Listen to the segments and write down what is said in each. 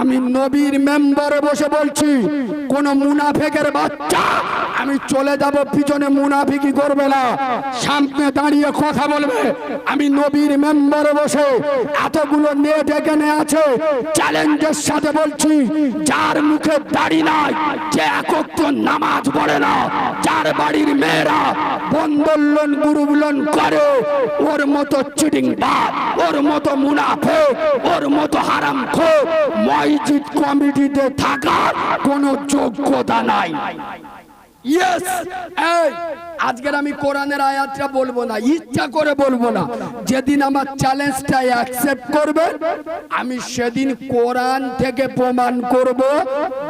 আমি নবীর মেম্বারে বসে বলছি, কোন মুনাফিকের বাচ্চা আমি চলে যাব পিছনে মুনাফিকি করবে না, সামনে দাঁড়িয়ে কথা বলবে। আমি নবীর মেম্বারে বসে এতগুলো নেট এখানে আছে, চ্যালেঞ্জের সাথে বলছি, যার মুখে দাড়ি নাই, যে একত্র নামাজ পড়ে না, যার বাড়ির মেয়েরা বন্দোলন গুরুবলন করে, ওর মতো চিটিং বাপ, ওর মতো মুনাফিক, ওর মতো হারামখোর মসজিদ কমিটিতে থাকার কোনো যোগ্যতা নাই। ইয়েস, আজকের আমি কোরআনের আয়াতটা বলবো না, ইচ্ছা করে বলবো না। যেদিন আমার চ্যালেঞ্জটা অ্যাকসেপ্ট করবে, আমি সেদিন কোরআন থেকে প্রমাণ করব,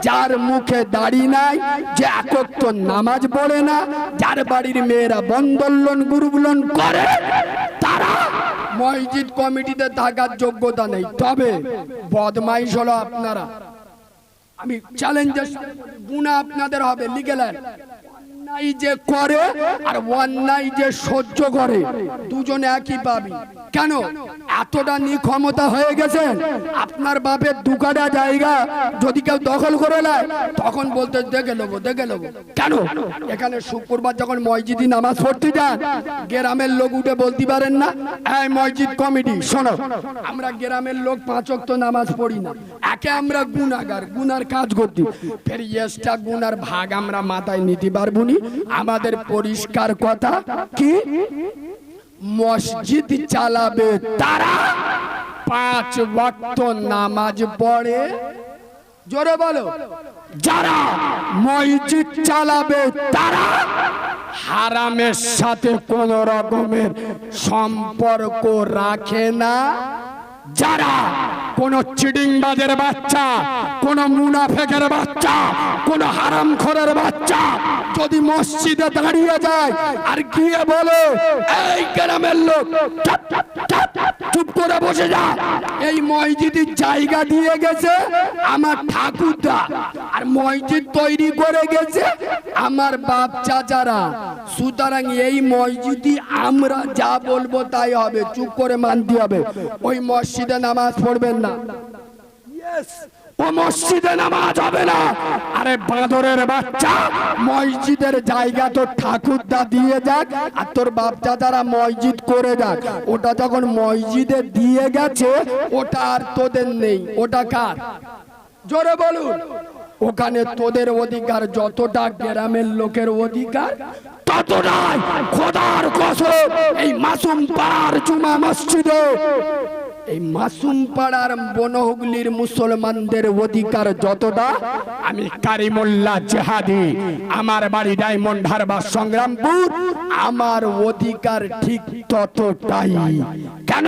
যার মুখে দাড়ি নাই, যে একত্র নামাজ পড়ে না, যার বাড়ির মেয়েরা বন্দোলন গুরুবলন করে, তারা মসজিদ কমিটিতে থাকার যোগ্যতা নেই। তবে বদমাইশ হলো আপনারা। আমি চ্যালেঞ্জের গুনাহ আপনাদের হবে, লিখে নেন। অন্যায় যে করে আর অন্যায় যে সহ্য করে, দুজনে একই পাবি। কেন এতটা নিক্ষমতা হয়ে গেছেন? আপনার বাপের দুকাটা জায়গা যদি কেউ দখল করে নেয়, তখন বলতে দেখে নেবো, দেখে নেবো। কেন এখানে শুক্রবার যখন মসজিদে নামাজ পড়তে যান, গ্রামের লোক উঠে বলতে পারেন না, এই মসজিদ কমিটি শোনো, আমরা গ্রামের লোক 5 ওয়াক্ত নামাজ পড়ি না, একে আমরা গুনাহগার, গুনার কাজ করছি, ফের এক্সট্রা গুনার ভাগ আমরা মাথায় নিতে পারবো নি। আমাদের পরিষ্কার কথা কি, মসজিদ চালাবে তারা 5 ওয়াক্ত নামাজ পড়ে। জোরে বলো, যারা মসজিদ চালাবে তারা হারামের সাথে কোন রকমের সম্পর্ক রাখে না। যারা কোন চিটিংবাজের বাচ্চা, কোন মুনাফিকের বাচ্চা, কোন হারামখোরের বাচ্চা যদি মসজিদে দাঁড়িয়ে যায় আর গিয়ে বলে, এই গ্রামের লোক চুপ করে বসে যা, এই মসজিদের জায়গা দিয়ে গেছে আমার ঠাকুরদা, আর মসজিদ তৈরি করে গেছে আমার বাপ চাচারা, সুতরাং এই মসজিদে আমরা যা বলবো তাই হবে, চুপ করে মানতে হবে। ওই মসজিদে নামাজ পড়বেন না, ও মসজিদে নামাজ হবে না। আরে বাঁদরের বাচ্চা, মসজিদের জায়গা তো ঠাকুরদা দিয়ে যাক, আর তোর বাপ চাচারা মসজিদ করে যাক। ওটা যখন মসজিদে দিয়ে গেছে, ওটা আর তোদের নেই, ওটা কার? জোরে বলুন। ওখানে তোদের অধিকার যতটা গ্রামের লোকের অধিকার ততটাই। খোদার কসম, এই মাসুম পাড়ার জুমা মসজিদে, এই মাসুম পাড়ার বনহুগলির মুসলমানদের অধিকার যতটা, আমি কারিমুল্লাহ জেহাদি, আমার বাড়ি ডায়মন্ড হারবার সংগ্রামপুর, আমার অধিকার ঠিক ততটাই। কেন?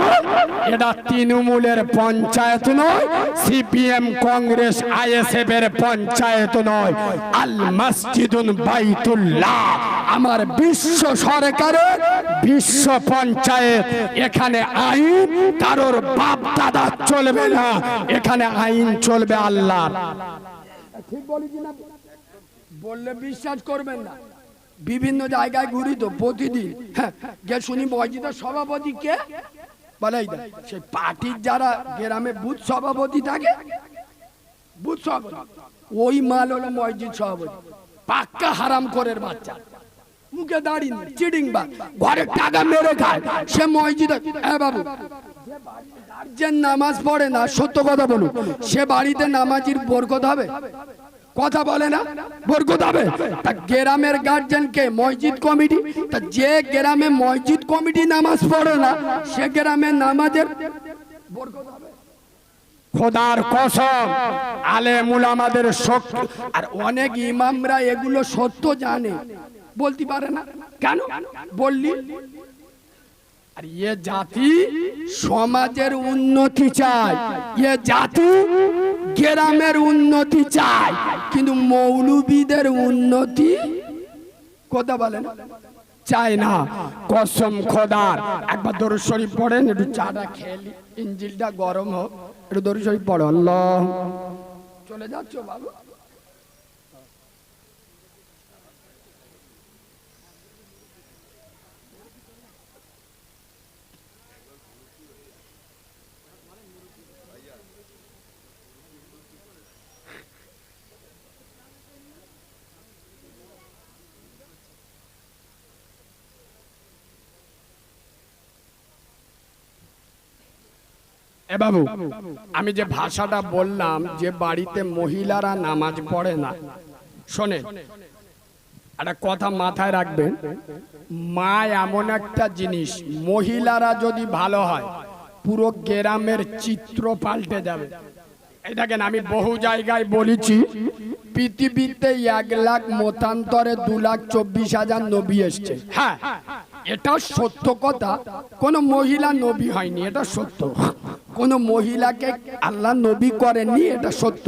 এটা তৃণমূলের পঞ্চায়েত নয়, সিপিএম কংগ্রেস আইএসএফ এর পঞ্চায়েত নয়, আল মসজিদুন বাইতুল্লাহ, আমার বিশ্ব সরকারের বিশ্ব পঞ্চায়েত। এখানে আইন কারোর বাপ দাদা চলবে না, এখানে আইন চলবে আল্লাহর। ঠিক বলেছি না? বললে বিশ্বাস করবেন না। বিভিন্ন জায়গায় ঘুরি তো প্রতিদিন, গে শুনি মসজিদের সভাপতি কে বলে, সেই পার্টির যারা গ্রামে বুথ সভাপতি থাকে, বুথ সভাপতি, ওই মাল হলো মসজিদ সভাপতি। পাক্কা হারামখোরের বাচ্চা, মুখে দাঁড়ি নেই, চিটিং বা ঘরে টাকা মেরে খায়, সে মসজিদে। বাবু, যে নামাজ পড়ে না, সত্য কথা বলুন, সে বাড়িতে নামাজির বরকত হবে? কথা বলে না, বরকত হবে? তা গ্রামের গার্জেনকে মসজিদ কমিটি, তা যে গ্রামে মসজিদ কমিটি নামাজ পড়ে না, সে গ্রামে নামাজের বরকত হবে? খোদার কসম, আলেম উলামাদের শক্তি, আর অনেক ইমামরা এগুলো সত্য জানে, বলতে পারে না। কেন বললি? আর এ জাতি সমাজের উন্নতি চায়, এ জাতি গ্রামের উন্নতি চায়, কিন্তু মৌলবীদের উন্নতি কথা বলেন চায় না। কসম খোদার, একবার দরুদ শরীফ পড়েন, একটু চাটা খেলি, ইঞ্জিলটা গরম হোক, একটু দরুদ শরীফ পড়ো। আল্লাহ, চলে যাচ্ছ বাবু? এ বাবু, আমি যে ভাষাটা বললাম যে বাড়িতে মহিলারা নামাজ পড়ে না, শোনেন একটা কথা মাথায় রাখবেন, মা এমন একটা জিনিস, মহিলারা যদি ভালো হয় পুরো গ্রামের চিত্র পাল্টে যাবে। এই দেখেন, আমি বহু জায়গায় বলেছি পৃথিবীতে 1,00,000 মতান্তরে 2,24,000 নবী এসছে। হ্যাঁ, এটা সত্য কথা, কোন মহিলা নবী হয়নি, এটা সত্য। কোন মহিলাকে আল্লাহ নবী করেননি, এটা সত্য।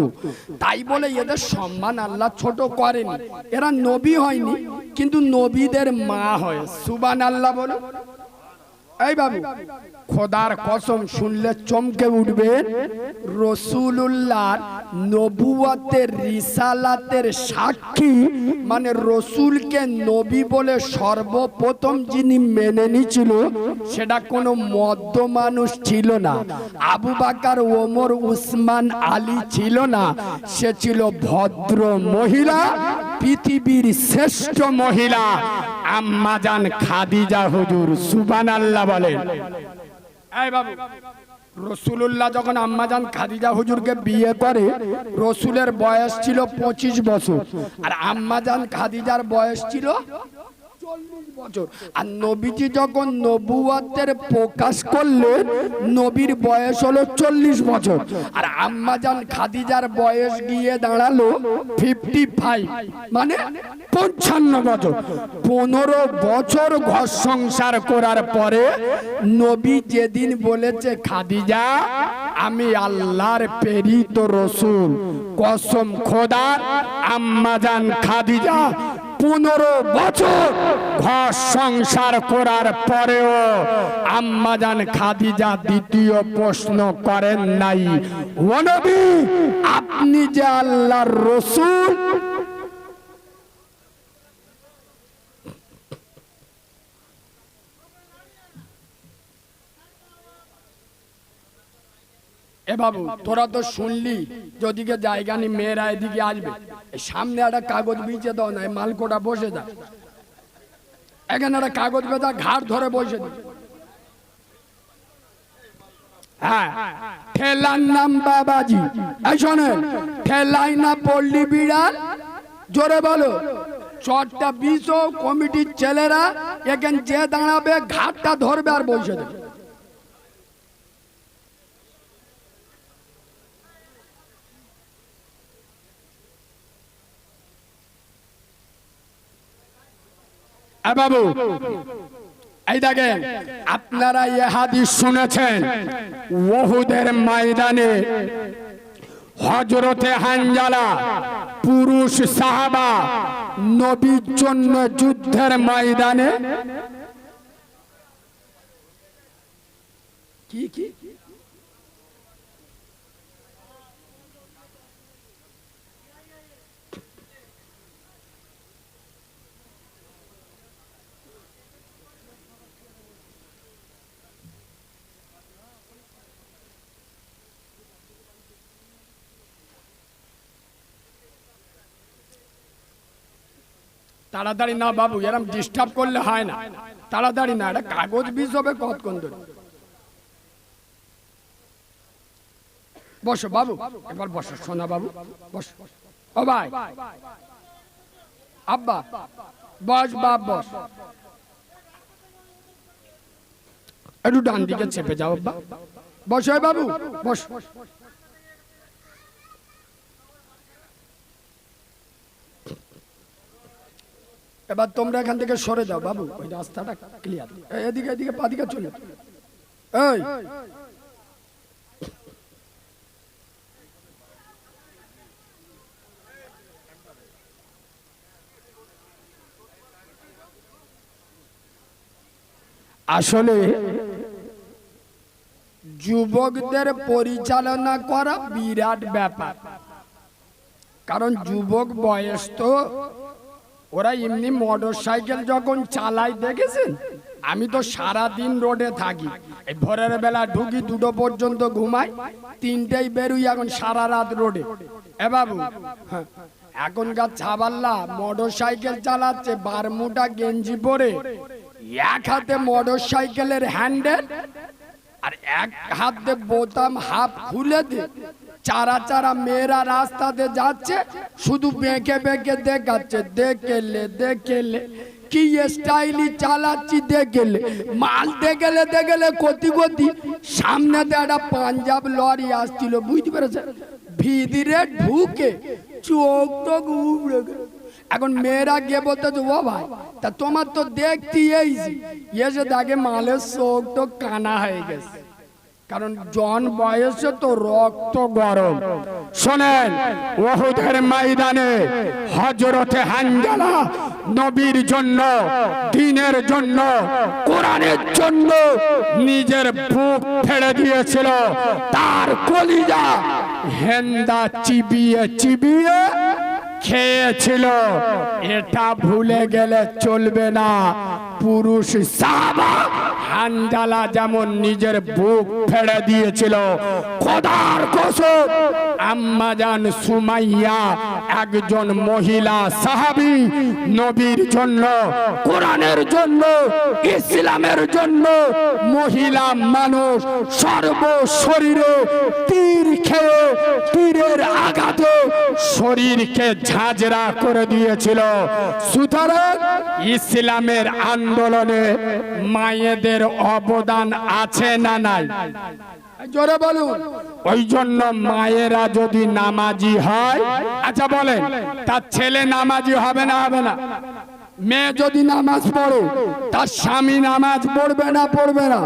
তাই বলে এদের সম্মান আল্লাহ ছোট করেনি। এরা নবী হয়নি, কিন্তু নবীদের মা হয়। সুবহানাল্লাহ বলো। এই বাবু, খোদার কসম শুনলে চমকে উঠবেন, রসুলুল্লাহর নবুয়তের রিসালাতের সাক্ষী, মানে রসুলকে নবী বলে সর্বপ্রথম যিনি মেনে নিয়েছিল সেটা কোনো মদ্য মানুষ ছিল না, আবু বকর, ওমর, উসমান, আলী ছিল না, সে ছিল ভদ্র মহিলা, পৃথিবীর শ্রেষ্ঠ মহিলা আম্মা জান খাদিজা হুজুর। সুবহানাল্লাহ বলেন। এই বাবু, রসুলুল্লাহ যখন আম্মাজান খাদিজা হুজুরকে বিয়ে করে, রসুলের বয়স ছিল 25 বছর, আর আম্মাজান খাদিজার বয়স ছিল 40 বছর। আর নবীজি যখন নবুয়তের প্রকাশ করলেন, নবীর বয়স হলো 40 বছর, আর আম্মাজান খাদিজার বয়স গিয়ে দাঁড়ালো 55, মানে 55 বছর। 15 বছর ঘর সংসার করার পরে নবী যেদিন বলেছে, খাদিজা আমি আল্লাহর প্রেরিত রসুল, কসম খোদার, আম্মাজান খাদিজা 15 বছর ঘর সংসার করার পরেও আম্মাজান খাদিজা দ্বিতীয় প্রশ্ন করেন নাই, ও নবী আপনি যে আল্লাহর রসুল? এ বাবু, তোরা তো শুনলি, যদিকে জায়গা নেই মেয়েরা এদিকে আসবে, সামনে একটা কাগজ বিছিয়ে দাও না, মালকোটা বসে যা, এখানে একটা কাগজ বেঁধা ঘাট ধরে বসে দে। হ্যাঁ, ঠেলার নাম বাবাজি। এই শোনেন, ঠেলাই না পল্লী বিড়াল, জোরে বলো। চটটা বিশ্ব কমিটির ছেলেরা এখানে যে দাঁড়াবে ঘাটটা ধরবে আর বসে দেবে। বাবু, এই দেখেন, আপনারা এই হাদিস শুনেছেন, উহুদের ময়দানে হযরতে হানজালা পুরুষ সাহাবা নবীর জন্য যুদ্ধের ময়দানে কি কি তাড়াতাড়ি না বাবু, এরকম ডিস্টার্ব করলে হয় না, তাড়াতাড়ি না, এটা কাগজ বিষ হবে কতক্ষণ ধরে। বসো বাবু, একবার বসো সোনা বাবু, বস। ও ভাই, আব্বা বস, বাপ বস, একটু ডান দিকে চেপে যাও আব্বা, বসো বাবু বস। এবার তোমরা এখান থেকে সরে যাও বাবু, ওই রাস্তাটা ক্লিয়ার, এদিকে এদিকে পাদিকে চলে। এই আসলে যুবকদের পরিচালনা করা বিরাট ব্যাপার, কারণ যুবক বয়স তো, ওরা এমনি মোটর সাইকেল যখন চালায় দেখেছেন, আমি তো সারা দিন রোডে থাকি, এই ভোরের বেলা ঢুকি, 2টো পর্যন্ত ঘুমাই, 3টেই বেরুই, এখন সারা রাত রোডে। এ বাবু, এখনকার ছাবাল্লা মোটর সাইকেল চালাচ্ছে, বারমুটা গেঞ্জি পরে, এক হাতে মোটর সাইকেলের হ্যান্ডেল আর এক হাত দিয়ে বোতাম হাফ খুলে দে, চারা চারা মেয়েরা রাস্তাতে যাচ্ছে, শুধু বেঁকে বেঁকে দেখাচ্ছে, দেখেলে দেখেলে কি স্টাইলি চালাচ্ছি, দেখেলে মাল দেখেলে কতি কতি। সামনে দিয়ে একটা পাঞ্জাব লরি আসছিল, বুঝতে পেরেছে, ভিতরে ঢুকে চোখ টোক উবড়ে গেল। এখন মেয়েরা গিয়ে বলতেছে, ও ভাই তা তোমার তো দেখতে এসে দেখে মালের চোখ তো কানা হয়ে গেছে, কারণ জন বয়সে তো রক্ত গরম। শোনেন, ওহুদের ময়দানে হযরতে হানজালা নবীর জন্য, দ্বীনের জন্য, কোরআনের জন্য নিজের বুক ফেলে দিয়েছিল। তার কলিজা হেন্দা চিবিয়ে চিবিয়ে খেয়েছিল। এটা ভুলে গেলে চলবে না। পুরুষ সাহাবা হানজালা যেমন নিজের বুক ফেলে দিয়েছিল, খোদার কসম আম্মাজান সুমাইয়া একজন মহিলা সাহাবী, নবীর জন্য, কোরআনের জন্য, ইসলামের জন্য মহিলা মানুষ সর্ব শরীরে তীর খেয়ে তীরের আঘাতে শরীরকে ঝাঁঝরা করে দিয়েছিল। সুতরাং ইসলামের আন্দোলনে মায়েদের অবদান আছে না নাই? জোরে বলুন। ওই জন্য মায়েরা যদি নামাজি হয়, আচ্ছা বলেন, তার ছেলে নামাজি হবে না হবে না? মেয়ে যদি নামাজ পড়ে, তার স্বামী নামাজ পড়বে না পড়বে না?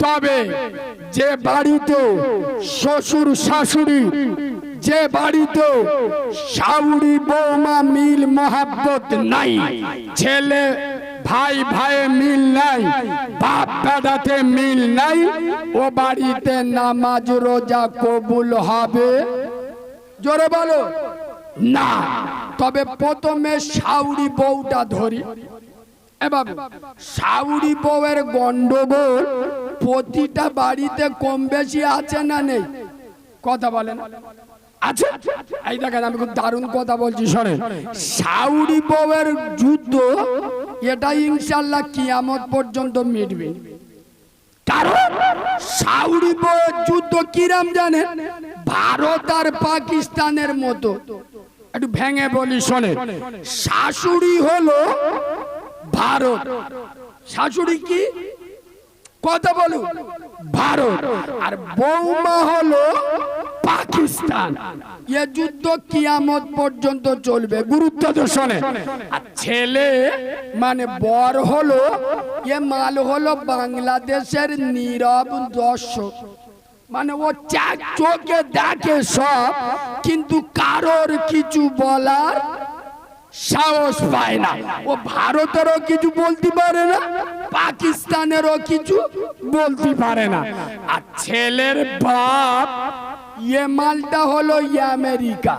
তবে যে বাড়িতে শ্বশুর শাশুড়ি, যে বাড়িতে শাশুড়ি বৌমা মিল মহাব্বত নাই, ছেলে ভাই ভাইয়ে মিল নাই, বাপ বেটাতে মিল নাই, ও বাড়িতে নামাজ রোজা কবুল হবে? জোরে বলো না। তবে প্রথমে শাশুড়ি বউটা ধরি। এবার শাশুড়ি বউয়ের গন্ডগোল প্রতিটা বাড়িতে কম বেশি আছে না নেই? কথা বলেন। আচ্ছা, এই দেখেন আমি খুব দারুণ কথা বলছি, শোনেন। শাশুড়ি বউয়ের যুদ্ধ এটা ইনশাআল্লাহ কিয়ামত পর্যন্ত মিটবে। কারণ শাশুড়ি বউয়ের যুদ্ধ কিরাম জানেন? ভারত আর পাকিস্তানের মতো। একটু ভেঙে বলি, শোনেন। শাশুড়ি হলো ভারত, শাশুড়ি কি? কথা বলুন, ভারত। আর বৌমা হলো পাকিস্তান। এ যুদ্ধ কিয়ামত পর্যন্ত চলবে, গুরুত্ব দিয়ে শোনেন। আর ছেলে মানে বর হলো, এ মাল হলো বাংলাদেশের নীরব দর্শক, মানে ও চাক চোখে দেখে সব, কিন্তু কারোর কিছু বলার সাহস পায় না। ও ভারতেরও কিছু বলতে পারে না, পাকিস্তানেরও কিছু বলতে পারে না। আর ছেলের বাপ ইয়ে মালটা হলো আমেরিকা।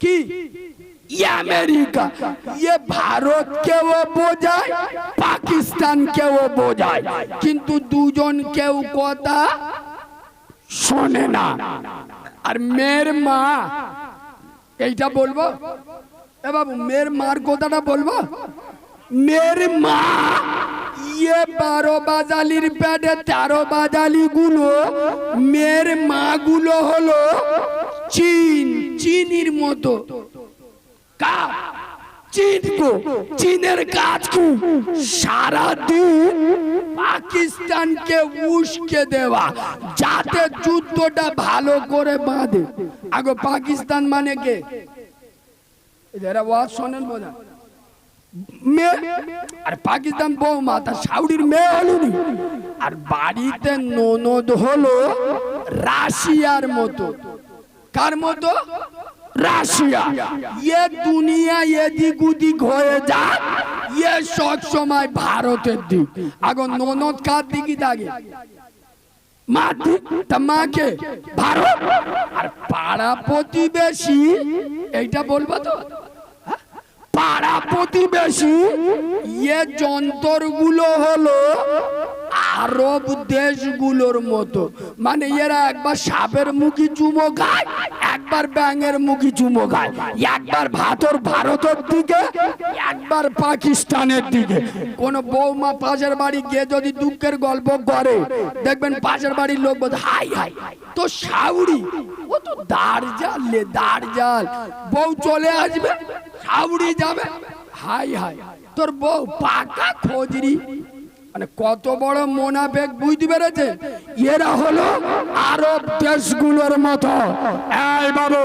কি আমেরিকা? ইয়ে ভারতকেও বোঝায়, পাকিস্তানকেও বোঝায়, কিন্তু দুজন কেউ কথা শোনে না। আর মেয়ের মা, এইটা বলবো এ বাবু, মেয়ের মার কথাটা বলবো। মেয়ের মা ইয়ে 12 বাজালির পেটে 13 বাজালি গুলো, মেয়ের মা গুলো হলো চিনির মতো। চীনের কাজ কি? সারাদিন পাকিস্তানকে উস্কে দেওয়া, যাতে যুদ্ধটা ভালো করে বাঁধে। আগে পাকিস্তান মানে কে? এরা ওয়াজ শোনেন বোঝা। আর পাকিস্তান বৌমা, তার শাশুড়ির মেয়ে হলো। আর বাড়িতে ননদ হলো রাশিয়ার মতো। কার মতো? রাশিয়া। ये দুনিয়া এদিক ওদিক হয়ে যায়, ये সব সময় ভারতের দিক। এখন ননদ কার দিকে থাকে? মা দিক। তা মাকে ভারত। আর পাড়া প্রতিবেশী, এইটা বলবো তো, পাড়া প্রতিবেশী ये যন্ত্রগুলো হলো আরব দেশগুলোর মতো। মানে এরা একবার সাপের মুখে চুমো খায়, এক একবার ব্যাঙের মুখী চুমো খায়, একবার ভারতের দিকে, একবার পাকিস্তানের দিকে। কোন বৌমা পাশের বাড়ি গিয়ে যদি দুঃখের গল্প করে, দেখবেন পাশের বাড়ির লোক বলছে হাই হাই তো শাউরি, ও তো দাঁড় জাল। বউ চলে আসবে, শাউরি যাবে, হাই হাই তোর বউ পাকা খোঁজরি। মানে কত বড় মোনাফেক বুঝতে পেরেছে? এরা হলো আরব দেশগুলোর মতো। এই বাবু,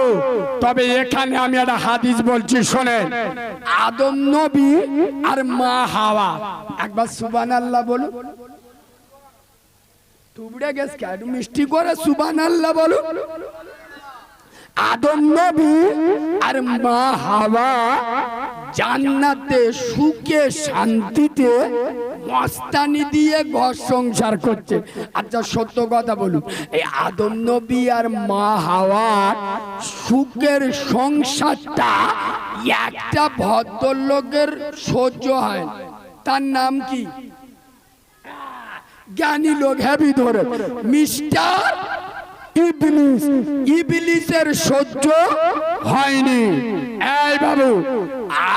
তবে এখানে আমি একটা হাদিস বলছি শোনেন। আদম নবী আর মা হাওয়া, একবার সুবহানাল্লাহ বলুন। টুবড়ে গেছে একটু মিষ্টি করে সুবহানাল্লাহ বলুন। আদম নবী আর মা হাওয়া জান্নাতে সুখে শান্তিতে মস্তানি দিয়ে ঘর সংসার করছে। আচ্ছা সত্য কথা বলুন, এই আদম নবী আর মা হাওয়ার সুখের সংসারটা একটা ভদ্রলোকের সহ্য হয়, তার নাম কি? জ্ঞানী লোক হেবি ধরে মিস্টার ইবলিস। ইবলিসের সহ্য হয়নি। এই বাবু,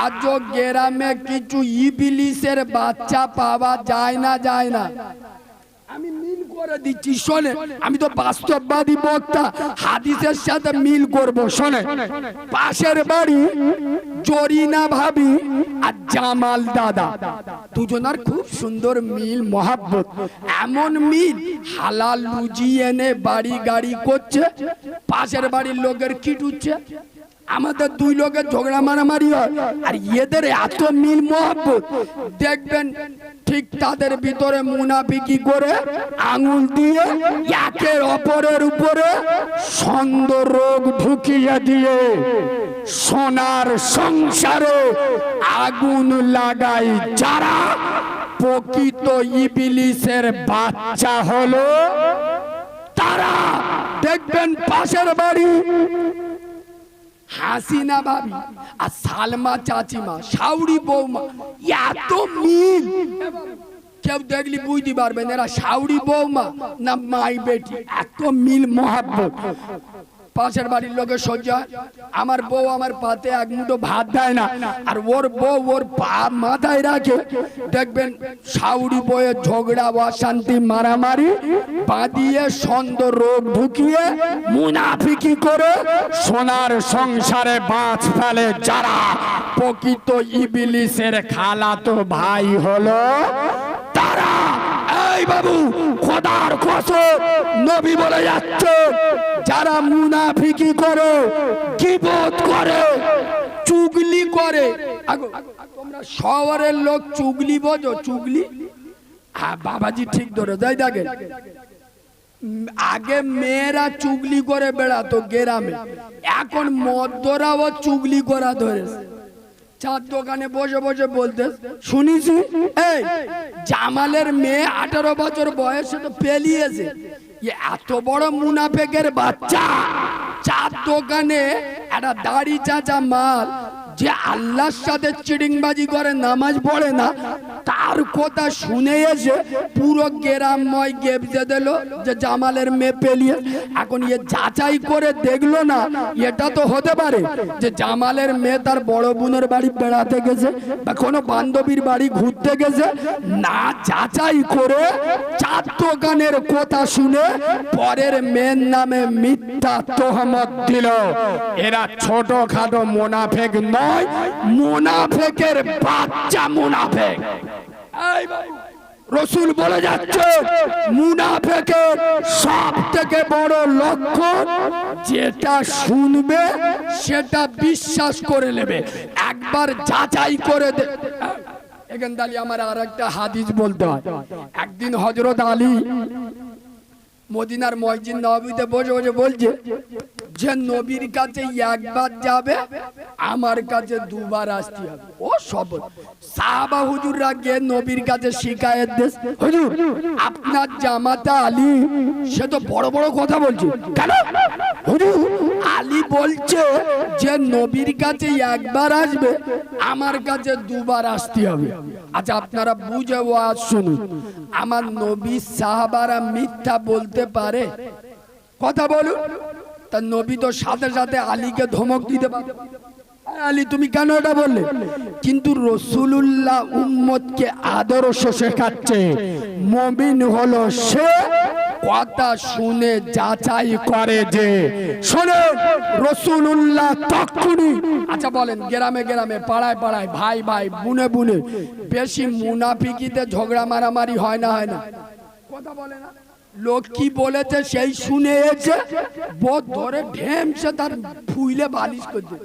আজও গ্রামে কিছু ইবলিসের বাচ্চা পাওয়া যায় না। আমি মিল করে দিচ্ছি শোনে, আমি তো বাস্তববাদী বক্তা, হাদিসের সাথে মিল করব শোনে। পাশের বাড়ি জরিনা ভাবি আর জামাল দাদা, দুজনার খুব সুন্দর মিল মহাব্বত। এমন মিল, হালাল রুজি এনে বাড়ি গাড়ি করছে, পাশের বাড়ির লোকের কিট উঠছে, আমাদের দুই লোকের ঝগড়া মারামারি হয়। আর এদের এত মিল মহব্বত, দেখবেন ঠিক তাদের ভিতরে মুনাফিকি করে আঙুল দিয়ে একের অপরের উপরে ছন্দ রোগ ঢুকিয়ে দিয়ে সোনার সংসারে আগুন লাগাই যারা, প্রকৃত ইবলিসের বাচ্চা হলো তারা। দেখবেন পাশের বাড়ি হাসিনা ভাবি আর সালমা চাচিমা, শাউরি বৌমা, এত মিল, কেউ দেখলি বুঝতে পারবেন এরা শাউরি বৌমা না মাই বেটি। এত মিল মহাব্বত, পাশের বাড়ির লোকের সহ্য হয়। আমার বউ আমার পাতে এক মুঠো ভাত দেয় না, আর ওর বউ ওর পা মাথায় রাখে। দেখবেন শাউরি বউয়ের ঝগড়া অশান্তি মারামারি বাঁধিয়ে ছন্দ রোগ ঢুকিয়ে মুনাফিকি করে সোনার সংসারে বাঁচ ফেলে যারা, প্রকৃত ইবলিসের খালাতো ভাই হলো তারা। এই বাবু, খোদার কসম, নবী বলে যাচ্ছে যারা মুনাফিকি করে, গীবত করে, চুগলি করে। তোমরা শহরের লোক চুগলি বোঝো? চুগলি, হ্যাঁ বাবাজি ঠিক ধরে যাই। দেখেন আগে মেয়েরা চুগলি করে বেড়াতো গ্রামে, এখন মদ্যরাও চুগলি করা ধরেছে। চার দোকানে বসে বসে বলতে শুনিছি, এই জামালের মেয়ে 18 বছর বয়সে তো পেলিয়েছে। এত বড় মুনাফেকের বাচ্চা চার দোকানে একটা দাড়ি চাচা মাল, যে আল্লাহর সাথে চিড়িংবাজি করে নামাজ পড়ে না, তার কথা শুনে এসে পুরো গ্রামময় গেবজে দিল যে জামালের মেয়ে পেলিয়ে। এখন এ যাচাই করে দেখলো না, এটা তো হতে পারে যে জামালের মেয়ে তার বড় বোনের বাড়ি বেড়াতে গেছে বা কোনো বান্ধবীর বাড়ি ঘুরতে গেছে, না যাচাই করে চার দোকানের কথা শুনে পরের মেয়ের নামে মিথ্যা তোহমত দিল। এরা ছোটখাটো মুনাফেক নয়, মুনাফেকের বাচ্চা মুনাফেক। রসুল বলে যাচ্ছে মুনাফেকের সব থেকে বড় লক্ষণ, যেটা শুনবে সেটা বিশ্বাস করে নেবে, একবার যাচাই করে দে। এখান থেকে আমার আর একটা হাদিস বলতে হয়। একদিন হযরত আলী মদিনার মসজিদ নববীতে বসে বসে বলছে যে নবীর কাছে একবার যাবে, আমার কাছে দুবার আসতে হবে। ও সব সাহাবা হুজুররা গিয়ে নবীর কাছে শিকায়েত দেশ, হুজুর আপনার জামাতা আলী সে তো বড় বড় কথা বলছে কেন? হুজুর আলী বলছে যে নবীর কাছে একবার আসবে, আমার কাছে দুবার আসতে হবে। আচ্ছা আপনারা বুঝে ওয়াজ শুনুন, আমার নবী সাহাবারা মিথ্যা বলতে পারে? কথা বলুন। তা নবী তো সাথে সাথে আলীকে ধমক দিতে পারে, আলী তুমি কেন এটা বললে? কিন্তু রাসূলুল্লাহ উম্মতকে আদর্শ শেখাচ্ছে। মুমিন হলো সে কথা শুনে যাচাই করে যে শুনে রাসূলুল্লাহ তখনই। আচ্ছা বলেন, গ্রামে গ্রামে পাড়ায় পাড়ায় ভাই ভাই বুনে বুনে বেশি মুনাফিকিতে ঝগড়া মারামারি হয় না? হয় না? কথা বলে না? লোক কি বলেছে সেই শুনে এসে বোধ ধরে ঢেমসে তার ফুইলে বালিশ করছে।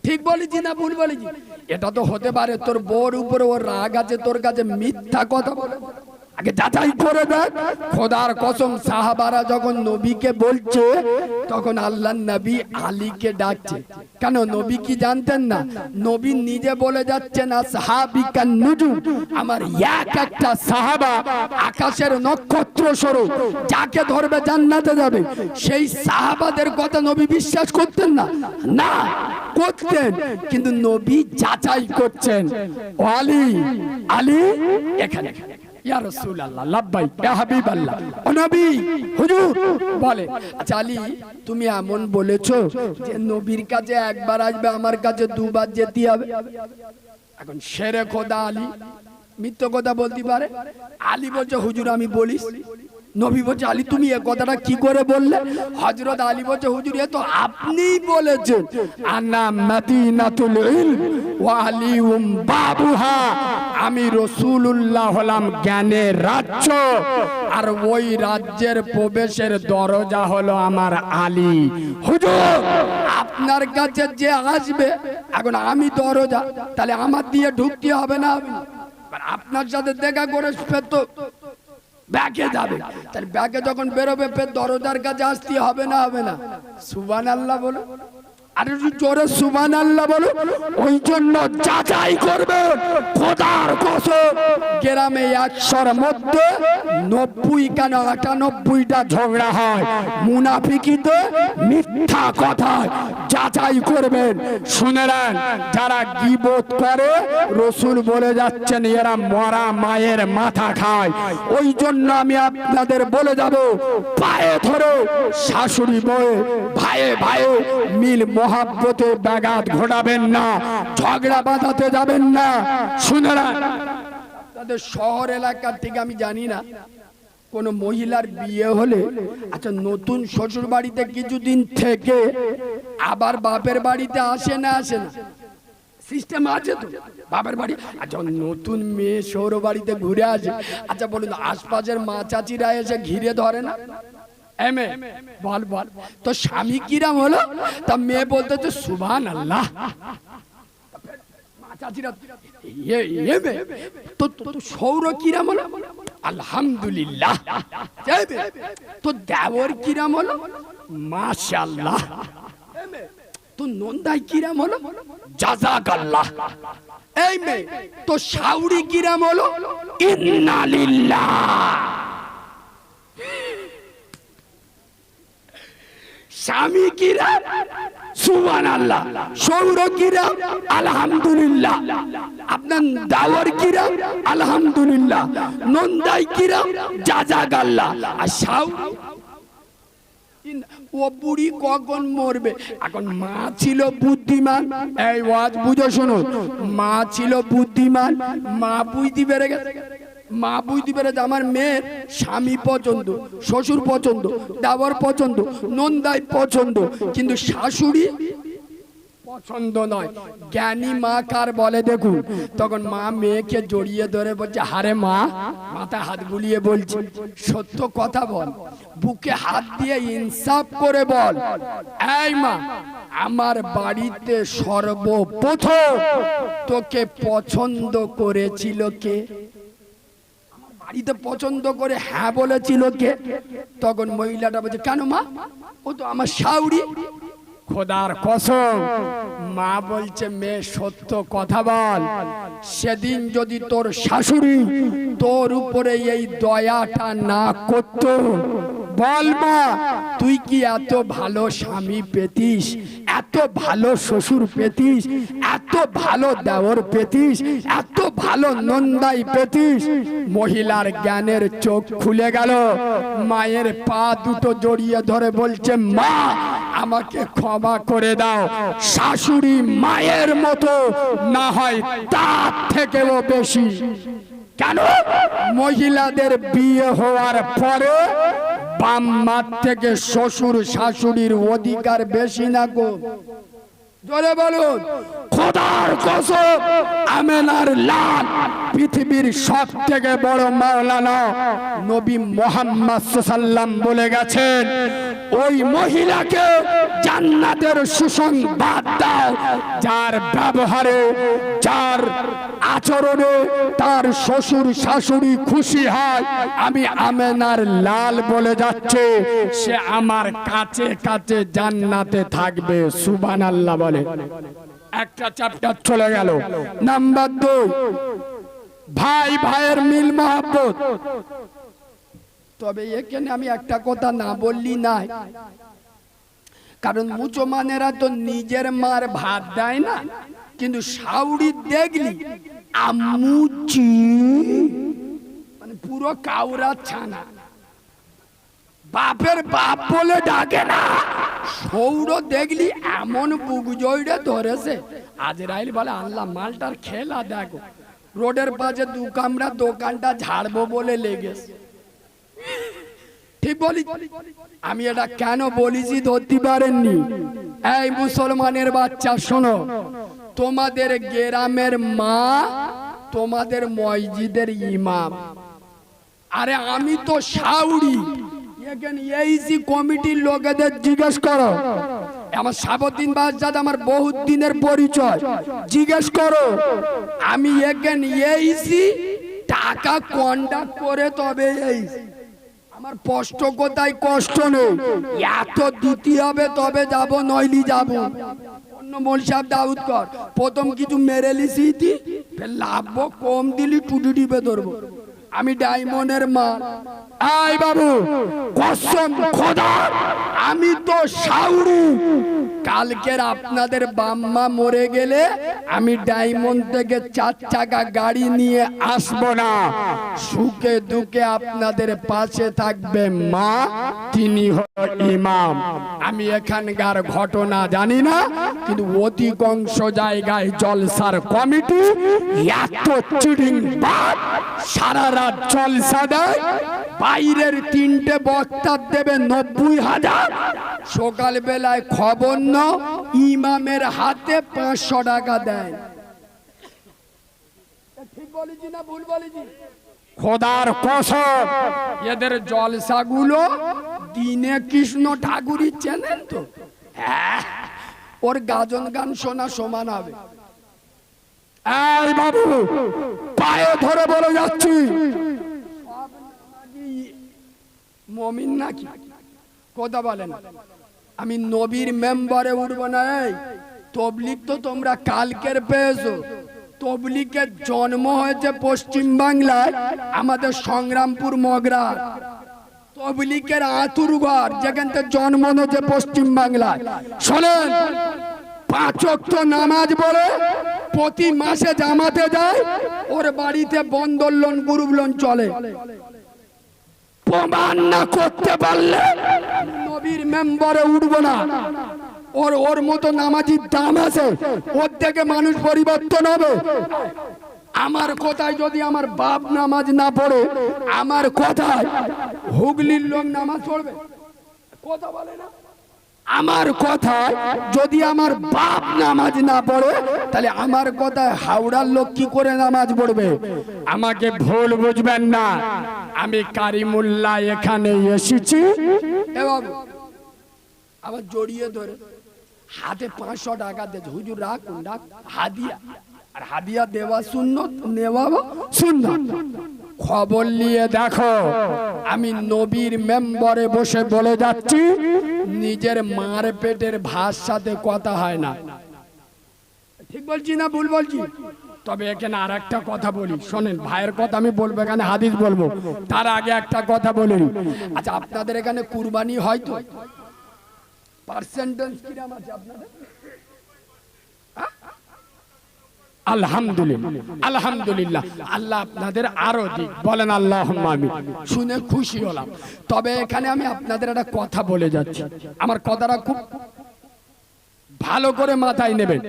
ঠিক বলেছি না ভুল বলেছি? এটা তো হতে পারে তোর বউর উপরে ওর রাগ আছে, তোর কাছে মিথ্যা কথা বলে। আগে যাচাই করে দেখ। খোদার কসম, সাহাবারা যখন নবীকে বলছে তখন আল্লাহর নবী আলীকে ডাকছে। কেন? নবী কি জানতেন না? নবী নিজে বলে যাচ্ছেন আসহাবিকান নুজুম, আমার এক একটা সাহাবা আকাশের নক্ষত্র স্বরূপ, যাকে ধরবে জান্নাতে যাবে। সেই সাহাবাদের কথা নবী বিশ্বাস করতেন না? না করতেন, কিন্তু নবী যাচাই করছেন। আলী আলী এখানে, ইয়া রাসূলুল্লাহ লাব্বাইক ইয়া হাবিবাল্লাহ, ও নবী হুজুর বলে। আচ্ছা আলী, তুমি এমন বলেছো যে নবীর কাছে একবার আসবে, আমার কাছে দুবার যেতে হবে। এখন শেরে খোদা আলী মিথ্যা কথা বলতে পারে? আলী বলছে হুজুর আমি বলিস। নবী বলছে আলী তুমি এই কথাটা কি করে বললে? হযরত আলী বলছে হুজুর এ তো আপনিই বলেছেন, আনা মাদিনাতুল ইলম ওয়া আলিউম বাবুহা, আমি রাসূলুল্লাহ হলাম জ্ঞানের রাজ্য, আর ওই রাজ্যের প্রবেশের দরজা হলো আমার আলী। হুজুর আপনার কাছে যে আসবে, এখন আমি দরজা, তাহলে আমার দিয়ে ঢুকতে হবে না? আপনার সাথে দেখা করে তো ব্যাগে যাবে, তাহলে ব্যাগে যখন বেরোবে ফের দরজার কাছে আসতে হবে না? হবে না? সুবহানাল্লাহ বলো, আরে জোরে সুবহানাল্লাহ বলো। ওই জন্য যাচাই করবে। খোদার কসম, গ্রামে 100-র মধ্যে 90 কেন 98টা ঝগড়া হয় মুনাফিকিতে, মিথ্যা কথায়। যাচাই করবেন। শুনে নেন, যারা গীবত করে রাসূল বলে যাচ্ছেন এরা মরা মায়ের মাথা খায়। ওই জন্য আমি আপনাদের বলে যাব, পায়ে ধরে শাশুড়ি বয়ে ভাইয়ে ভাইয়ে মিল মহাব্বতে ব্যাঘাত ঘটাবেন না, ঝগড়া বাঁধাতে যাবেন না। শুনে না, তাদের শহর এলাকার থেকে আমি জানি না, কোন মহিলার বিয়ে হলে আচ্ছা নতুন শ্বশুর বাড়িতে কিছুদিন থেকে আবার বাপের বাড়িতে আসে না? আসে না? সিস্টেম আছে তো বাপের বাড়ি। আচ্ছা নতুন মেয়ে শহর বাড়িতে ঘুরে আসে, আচ্ছা বলুন আশপাশের মা চাচিরা এসে ঘিরে ধরে না? বল বল তো স্বামী কিরাম হলো? তা মেয়ে বলতে তো সুবহানাল্লাহ, চাচিরা তো সৌর কিরাম হলো? আলহামদুলিল্লাহ। তো দেওর কিরাম হলো? মাশাআল্লাহ। তো নন্দাই কিরাম হলো? জাযাকাল্লাহ। এই মেয়ে তো শাউরি কিরাম হলো? ইন্না লিল্লাহ। স্বামী কিরাম? সুবহানাল্লাহ। সৌর কিরাম? আলহামদুলিল্লাহ। আপনার দাওয়ার কিরাম? আলহামদুলিল্লাহ। নন্দাই কিরাম? জাযাকাল্লাহ। আর শাউরি ও বুড়ি কখন মরবে? এখন মা ছিল বুদ্ধিমান, এই ওয়াজ বুঝো শোনো, মা ছিল বুদ্ধিমান, মা বুঝতে পেরে গেছে। মা বুঝতে পেরেছে আমার মেয়ের স্বামী পছন্দ, শ্বশুর পছন্দ, দেওয়ার পছন্দ, নন্দাই পছন্দ, কিন্তু শাশুড়ি পছন্দ নয়। জ্ঞানী মা কার বলে দেখুন। তখন মা মেয়েকে জড়িয়ে ধরে বলছে, হারে মা, মাথায় হাত বুলিয়ে বলছে সত্য কথা বল, বুকে হাত দিয়ে ইনসাফ করে বল। এই মা, আমার বাড়িতে সর্বপ্রথম তোকে পছন্দ করেছিল কে? বাড়িতে পছন্দ করে হ্যাঁ বলেছিল কে? তখন মহিলাটা বলছে, কেন মা? ও তো আমার শাউরি। খোদার কসম, মা বলছে মেয়ে সত্য কথা বল, সেদিন যদি তোর শাশুড়ি তোর উপরে এই দয়াটা না করত, বল মা, তুই কি এত ভালো স্বামী পেতিস, এত ভালো শ্বশুর পেতিস, এত ভালো দেওর পেতিস, এত ভালো নন্দাই পেতিস? মহিলার জ্ঞানের চোখ খুলে গেল। মায়ের পা দুটো জড়িয়ে ধরে বলছে, মা আমাকে ক্ষমা করে দাও। শাশুড়ি মায়ের মতো না হয় তার থেকেও বেশি। কেন? মহিলাদের বিয়ে হওয়ার পরে বাম মার থেকে শ্বশুর শাশুড়ির অধিকার বেশি না গো? জোরে বলুন। খোদার কসম, আমেনার লাল পৃথিবীর সব থেকে বড় মাওলানা নবী মুহাম্মদ সাল্লাল্লাহু বলে গেছেন, ওই মহিলাকে জান্নাতের সুসংবাদ দাও যার ব্যবহারে, যার আচরণে তার শ্বশুর শাশুড়ি খুশি হয়। আমি আমেনার লাল বলে যাচ্ছে, সে আমার কাছে কাছে জান্নাতে থাকবে। সুবহানাল্লাহ বলে। একটা চ্যাপ্টার চলে গেল। নাম্বার 2, ভাই ভাইয়ের মিল মহব্বত। তবে এখানে আমি একটা কথা না বললি নাই, কারণ মুসলমানেরা তো নিজের মার ভাত দেয় না, কিন্তু শাউরি দেখলি আম্মুচি মানে পুরো কাউরা ছানা, বাপের বাপ বলে ডাকে না। সৌর দেখলি এমন বুক জড়িয়ে ধরেছে, আজরাইল বলে আল্লাহ মালটার খেলা দেখো। রোডের পাশে দু কামরা দোকানটা ঝাড়বো বলে লেগেছে। ঠিক বলি? আমি এটা কেন বলিছি ধরতে পারেননি? এই মুসলমানের বাচ্চা শোনো, তোমাদের গ্রামের মা তোমাদের মসজিদের ইমাম। আরে আমি তো শাউরি। এইসি কমিটির লোকেদের জিজ্ঞেস করো, আমার সাবুদ্দিন বাদশাহ আমার বহুত দিনের পরিচয়, জিজ্ঞেস করো। আমি এখানে এইসি টাকা কন্ডাক্ট করে তবে এইসি। আমার স্পষ্ট কোথায় কষ্ট নেই, এত দিতে হবে তবে যাব, নইলি যাব। অন্য মোল সাহেব দাউদ কর, প্রথম কিছু মেরে লিসিতি, লাভ কম দিলি টুটি টিপে ধরবো। আমি ডায়মন্ডের মাল। আই বাবু কসম খোদার, আমি তো শাউরি। কালকের আপনাদের বাম্মা মরে গেলে আমি ডায়মন্ড থেকে 4 চাকা গাড়ি নিয়ে আসবো না। সুখে দুঃখে আপনাদের পাশে থাকবে মা, তিনি হল ইমাম। আমি এখানকার ঘটনা জানি না, কিন্তু অধিকাংশ জায়গায় জলসার কমিটি এত চিটিং বাদ, সারা রাত জলসা দেয়। বাইরের 3টে বক্তা দেবে 90,000, সকাল বেলায় খবর নাও ইমামের হাতে 500 টাকা দেয়। ঠিক বলেছি না ভুল বলেছি? খোদার কসম, এদের জলসাগুলো দিনে কৃষ্ণ ঠাকুরই চেনেন তো, ওর গাজন গান শোনা সমান হবে। এই বাবু পায়ে ধরে বলে যাচ্ছি, মমিন নাকি কথা বলেন? আমি নবীর মেম্বারে উঠবো না। এই তবলিগ তো তোমরা কালকের পেয়েছো। তবলিগের জন্ম হয়েছে পশ্চিম বাংলায়, আমাদের সংগ্রামপুর মগরা। তবলিগের আতুর ঘর যেখান থেকে জন্ম হয়েছে পশ্চিম বাংলায়। শোনেন, 5 ওয়াক্ত নামাজ পড়ে প্রতি মাসে জামাতে যায়, ওর বাড়িতে বন্ধন লোন গ্রুপ লোন চলে। প্রমাণ না করতে পারলে নবীর মেম্বারে উঠবো না। ওর মতো নামাজির দাম আছে, ওর থেকে মানুষ পরিবর্তন হবে। আমার কথায় যদি আমার বাপ নামাজ না পড়ে, আমার কথায় হুগলির লোক নামাজ পড়বে? কথা বলে না? আমার কথায় যদি আমার বাপ নামাজ না পড়ে, তাহলে আমার কথায় হাওড়ার লোক কি করে নামাজ পড়বে? আমাকে ভুল বুঝবেন না, আমি কারিমুল্লাহ এখানে এসেছি এবং আবার জড়িয়ে ধরে হাতে 500 টাকা দিয়েছে, হুজুর রাখুন, রাখ হাদিয়া। আর হাদিয়া দেওয়া সুন্নত, নেওয়া সুন্নত। খবর নিয়ে দেখো, আমি নবীর মেম্বারে বসে বলে যাচ্ছি, নিজের মার পেটের ভাত সাথে কথা হয় না। ঠিক বলছি না ভুল বলছি? তবে এখানে আর একটা কথা বলি, শোনেন, ভাইয়ের কথা আমি বলবো, এখানে হাদিস বলবো, তার আগে একটা কথা বলে নিই। আচ্ছা, আপনাদের এখানে কুরবানি হয় তো? পার্সেন্টেজ কিরকম আছে আপনাদের? আলহামদুলিল্লাহ, আলহামদুলিল্লাহ, আল্লাহ আপনাদের আরো দিক, বলেন আল্লাহুম্মা আমিন। শুনে খুশি হলাম। তবে এখানে আমি আপনাদের একটা কথা বলে যাচ্ছি, আমার কথাটা খুব ভালো করে মাথায় নেবেন।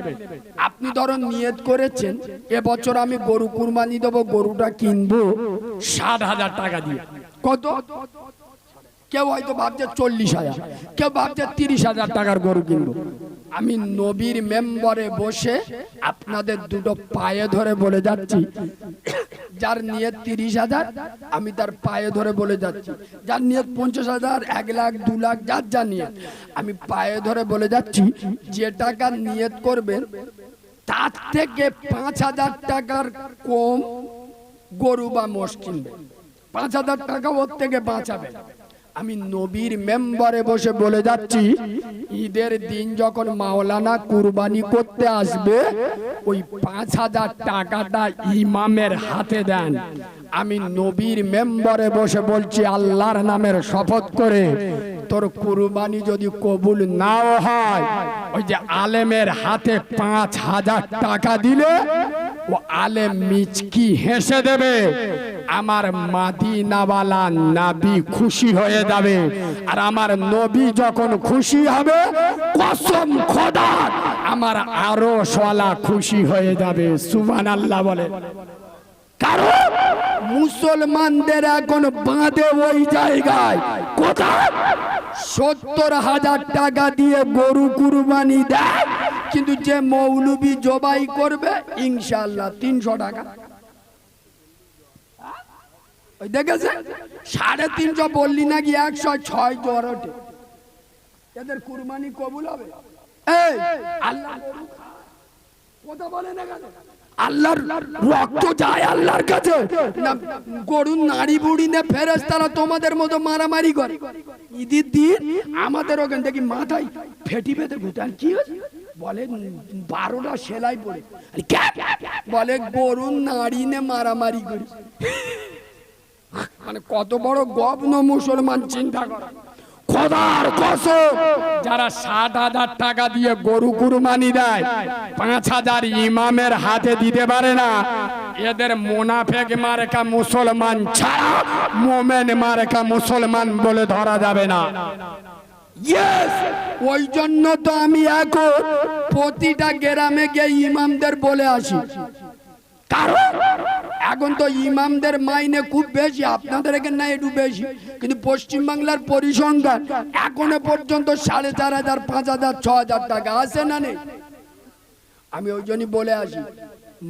আপনি ধরুন নিয়ত করেছেন এবছর আমি গরু কুরবানি দেবো, গরুটা কিনবো 60,000 টাকা দিয়ে। কত? কেউ হয়তো ভাবছে 40,000, কেউ ভাবছে 30,000 টাকার গরু কিনবো। আমি নবীর মেম্বারে বসে আপনাদের দুটো পায়ে ধরে বলে যাচ্ছি, যার নিয়ত 30,000 আমি তার পায়ে ধরে বলে যাচ্ছি, যার নিয়ত 50,000, 1 লাখ, 2 লাখ, যার যা নিয়ত, আমি পায়ে ধরে বলে যাচ্ছি, যে টাকা নিয়ত করবেন তার থেকে 5,000 টাকার কম গরু বা মোষ কিনবে, 5,000 টাকা ওর থেকে বাঁচাবে। আমি নবীর মেম্বারে বসে বলে যাচ্ছি, ঈদের দিন যখন মাওলানা কুরবানি করতে আসবে, ওই 5,000 টাকাটা ইমামের হাতে দেন। আমি নবীর মেম্বারে বসে বলছি, আল্লাহর নামের শপথ করে, তোর কুরবানি যদি কবুল নাও হয়, ওই যে আলেমের হাতে 5,000 টাকা দিলে ও আলেম মিচকি হেসে দেবে, আমার মাদিনাওয়ালা নবী খুশি হয়ে যাবে। আর আমার নবী যখন খুশি হবে, কসম খোদার, আমার আরশওয়ালা খুশি হয়ে যাবে। সুবহানাল্লাহ বলে। কারণ মুসলমানদের এখন বাঁধে ওই জায়গায়, কোথায়? 70,000 টাকা দিয়ে গরু কুরবানি দেয়, কিন্তু যে মৌলবি জবাই করবে ইনশাআল্লাহ 300 টাকা। ওই দেখেছে 350 বললি নাকি 106 জ্বর ওঠে। এদের কুরবানি কবুল হবে? এই আল্লাহ কথা বলে না কেন? আল্লাহর রক্ত যায় আল্লাহর কাছে না? গরুর নাড়ি বুড়ি নে ফেরেশতারা তোমাদের মতো মারামারি করে। ঈদের দিন আমাদের ওখান থেকে মাথায় ফেটি বেঁধে ঘুরতে, কি বলে 12টা সেলাই পড়ে, বলে গরুর নাড়ি নে মারামারি করি। মানে কত বড় গবন মুসলমান, চিন্তা কর। খোদার কসম, যারা 60,000 টাকা দিয়ে গরু কুরবানি দেয়, 5,000 ইমামের হাতে দিতে পারে না, এদের মুনাফিক মার্কা মুসলমান ছাড়া মুমিন মার্কা মুসলমান বলে ধরা যাবে না। ইয়েস, ওই জন্য তো আমি এখন প্রতিটা গ্রামে গিয়ে ইমামদের বলে আসি, কারণ এখন তো ইমামদের মাইনে খুব বেশি, আপনাদের এখানে না একটু বেশি, কিন্তু পশ্চিমবাংলার পরিসংখ্যান এখনো পর্যন্ত 4,500, 5,000, 6,000 টাকা আছে না নেই? আমি ওই জন্যই বলে আসি,